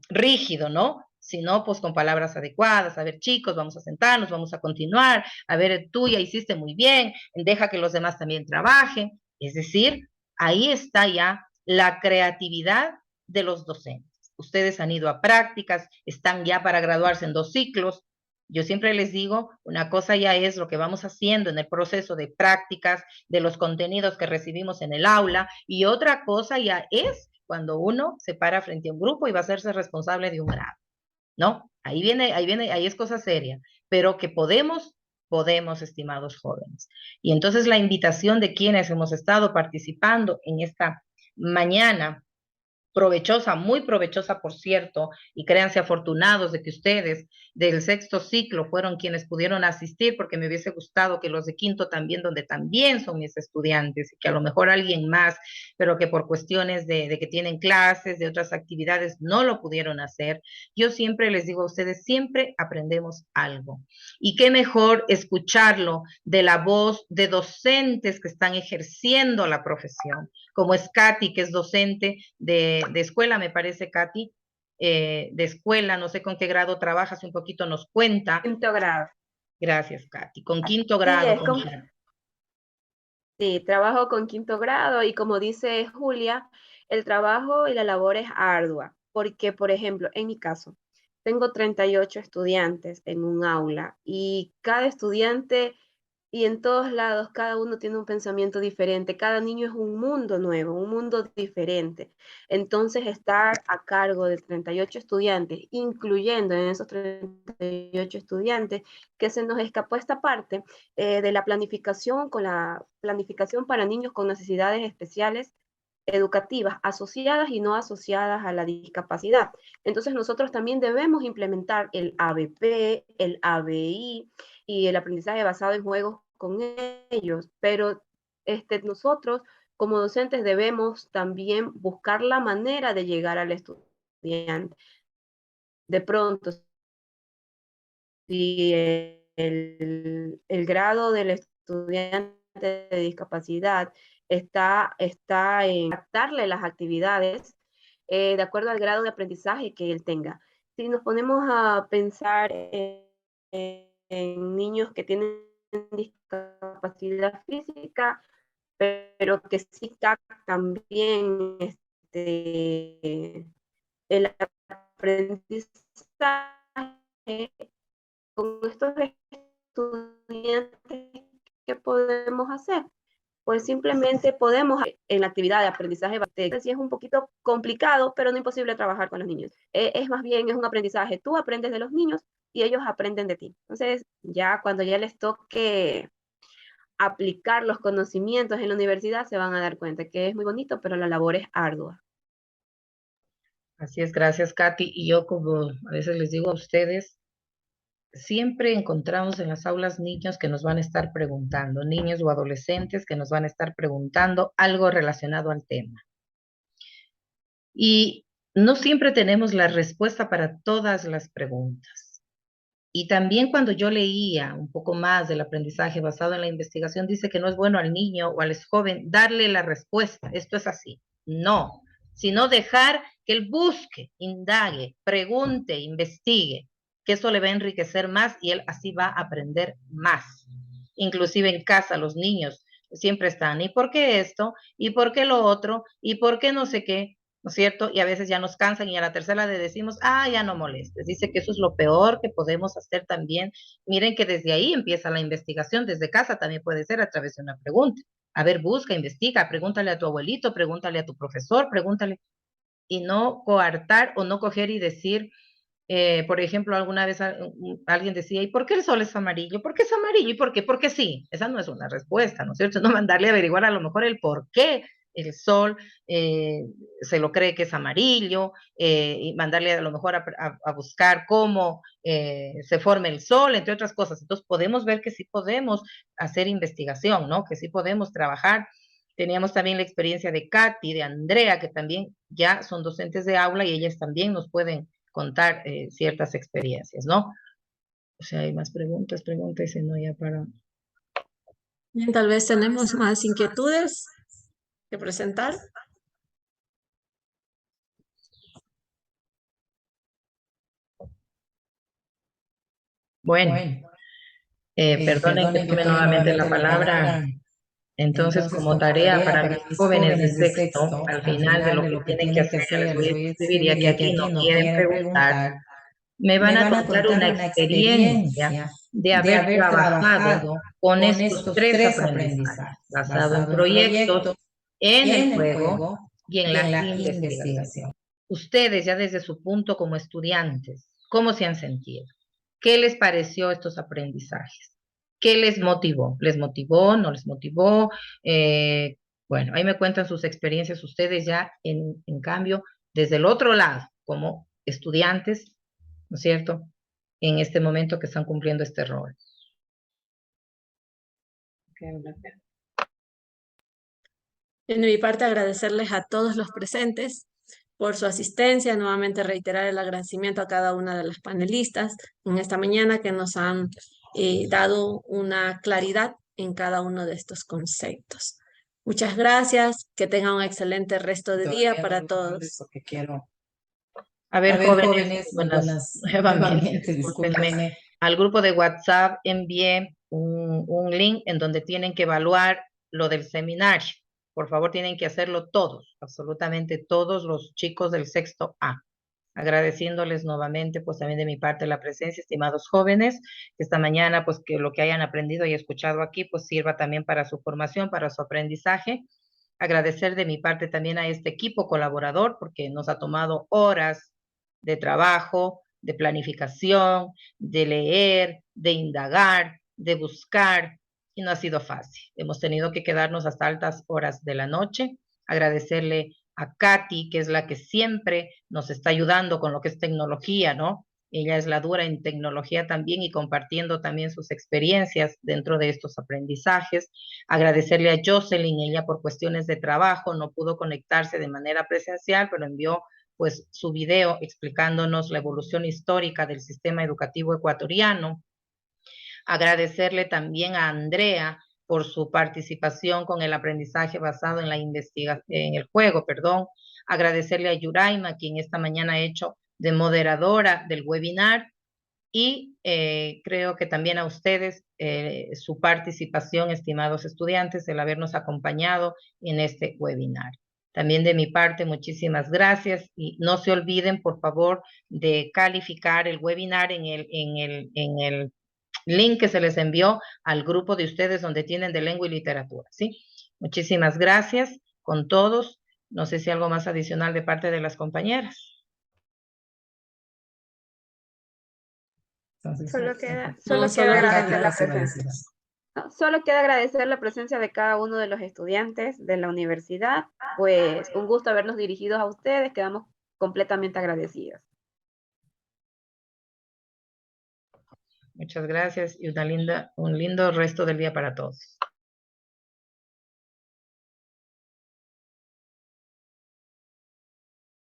rígido, ¿no? Sino pues con palabras adecuadas, a ver chicos, vamos a sentarnos, vamos a continuar, a ver tú ya hiciste muy bien, deja que los demás también trabajen, es decir, ahí está ya la creatividad de los docentes. Ustedes han ido a prácticas, están ya para graduarse en 2 ciclos. Yo siempre les digo, una cosa ya es lo que vamos haciendo en el proceso de prácticas, de los contenidos que recibimos en el aula, y otra cosa ya es cuando uno se para frente a un grupo y va a hacerse responsable de un grado, ¿no? Ahí es cosa seria, pero que podemos, estimados jóvenes. Y entonces la invitación de quienes hemos estado participando en esta mañana provechosa, muy provechosa, por cierto, y créanse afortunados de que ustedes del 6º ciclo fueron quienes pudieron asistir, porque me hubiese gustado que los de 5º también, donde también son mis estudiantes, y que a lo mejor alguien más, pero que por cuestiones de que tienen clases, de otras actividades, no lo pudieron hacer. Yo siempre les digo a ustedes, siempre aprendemos algo. Y qué mejor escucharlo de la voz de docentes que están ejerciendo la profesión, como es Katy, que es docente de escuela, me parece, Katy, de escuela, no sé con qué grado trabajas, un poquito nos cuenta. 5º grado. Gracias, Katy. Con 5º grado. Sí, trabajo con 5º grado y como dice Julia, el trabajo y la labor es ardua, porque, por ejemplo, en mi caso, tengo 38 estudiantes en un aula y cada estudiante y en todos lados, cada uno tiene un pensamiento diferente, cada niño es un mundo nuevo, un mundo diferente. Entonces, estar a cargo de 38 estudiantes, incluyendo en esos 38 estudiantes, que se nos escapó esta parte de la planificación, con la planificación para niños con necesidades especiales educativas asociadas y no asociadas a la discapacidad. Entonces nosotros también debemos implementar el ABP, el ABI y el aprendizaje basado en juegos con ellos, pero nosotros como docentes debemos también buscar la manera de llegar al estudiante. De pronto, si el grado del estudiante de discapacidad está en adaptarle las actividades de acuerdo al grado de aprendizaje que él tenga. Si nos ponemos a pensar en niños que tienen discapacidad física, pero que sí captan bien el aprendizaje con estos estudiantes, ¿qué podemos hacer? Pues simplemente podemos, en la actividad de aprendizaje, sí es un poquito complicado, pero no imposible trabajar con los niños. Es más bien, es un aprendizaje. Tú aprendes de los niños y ellos aprenden de ti. Entonces, ya cuando ya les toque aplicar los conocimientos en la universidad, se van a dar cuenta que es muy bonito, pero la labor es ardua. Así es, gracias, Katy. Y yo, como a veces les digo a ustedes, siempre encontramos en las aulas niños que nos van a estar preguntando, niños o adolescentes que nos van a estar preguntando algo relacionado al tema. Y no siempre tenemos la respuesta para todas las preguntas. Y también cuando yo leía un poco más del aprendizaje basado en la investigación, dice que no es bueno al niño o al joven darle la respuesta. Esto es así. No, sino dejar que él busque, indague, pregunte, investigue, que eso le va a enriquecer más y él así va a aprender más. Inclusive en casa los niños siempre están, ¿y por qué esto? ¿Y por qué lo otro? ¿Y por qué no sé qué? ¿No es cierto? Y a veces ya nos cansan y a la tercera le decimos, ya no molestes. Dice que eso es lo peor que podemos hacer también. Miren que desde ahí empieza la investigación, desde casa también puede ser a través de una pregunta. A ver, busca, investiga, pregúntale a tu abuelito, pregúntale a tu profesor, pregúntale. Y no coartar o no coger y decir, por ejemplo, alguna vez alguien decía, ¿y por qué el sol es amarillo? ¿Por qué es amarillo? ¿Y por qué? Porque sí. Esa no es una respuesta, ¿no es cierto? No mandarle a averiguar a lo mejor el por qué el sol se lo cree que es amarillo, y mandarle a lo mejor a buscar cómo se forma el sol, entre otras cosas. Entonces podemos ver que sí podemos hacer investigación, ¿no? Que sí podemos trabajar. Teníamos también la experiencia de Katy, de Andrea, que también ya son docentes de aula y ellas también nos pueden contar ciertas experiencias, ¿no? O sea, hay más preguntas, y no ya para... Bien, tal vez tenemos más inquietudes que presentar. Bueno, perdonen que tome nuevamente la palabra. Entonces, como tarea para mis jóvenes de sexto, al final de lo que tienen que hacer, ya les voy a escribir, ya que aquí no quieren preguntar, me van a contar una experiencia de haber trabajado con estos 3 aprendizajes, basado en proyectos, en el juego y en la investigación. Ustedes, ya desde su punto como estudiantes, ¿cómo se han sentido? ¿Qué les pareció estos aprendizajes? ¿Qué les motivó? ¿Les motivó? ¿No les motivó? Bueno, ahí me cuentan sus experiencias ustedes ya, en cambio, desde el otro lado, como estudiantes, ¿no es cierto?, en este momento que están cumpliendo este rol. De mi parte, agradecerles a todos los presentes por su asistencia, nuevamente reiterar el agradecimiento a cada una de las panelistas en esta mañana que nos han dado una claridad en cada uno de estos conceptos. Muchas gracias, que tengan un excelente resto de día para todos. Porque quiero... A ver, jóvenes, nuevamente, discúlpenme. Al grupo de WhatsApp envié un link en donde tienen que evaluar lo del seminario. Por favor, tienen que hacerlo todos, absolutamente todos los chicos del sexto A. Agradeciéndoles nuevamente, pues también de mi parte la presencia, estimados jóvenes, que esta mañana, pues que lo que hayan aprendido y escuchado aquí, pues sirva también para su formación, para su aprendizaje. Agradecer de mi parte también a este equipo colaborador, porque nos ha tomado horas de trabajo, de planificación, de leer, de indagar, de buscar, y no ha sido fácil. Hemos tenido que quedarnos hasta altas horas de la noche. Agradecerle a Katy, que es la que siempre nos está ayudando con lo que es tecnología, ¿no? Ella es la dura en tecnología también y compartiendo también sus experiencias dentro de estos aprendizajes. Agradecerle a Jocelyn, ella por cuestiones de trabajo no pudo conectarse de manera presencial, pero envió pues su video explicándonos la evolución histórica del sistema educativo ecuatoriano. Agradecerle también a Andrea por su participación con el aprendizaje basado en la investigación, en el juego, perdón. Agradecerle a Yuraima, quien esta mañana ha hecho de moderadora del webinar, y creo que también a ustedes su participación, estimados estudiantes, el habernos acompañado en este webinar. También de mi parte, muchísimas gracias, y no se olviden, por favor, de calificar el webinar en el link que se les envió al grupo de ustedes donde tienen de lengua y literatura, ¿sí? Muchísimas gracias con todos. No sé si algo más adicional de parte de las compañeras. Entonces, Solo queda, No, solo solo queda la agradecer la cátedra presencia. finalizada. No, solo queda agradecer la presencia de cada uno de los estudiantes de la universidad. Pues un gusto habernos dirigido a ustedes, quedamos completamente agradecidos. muchas gracias y un lindo resto del día para todos.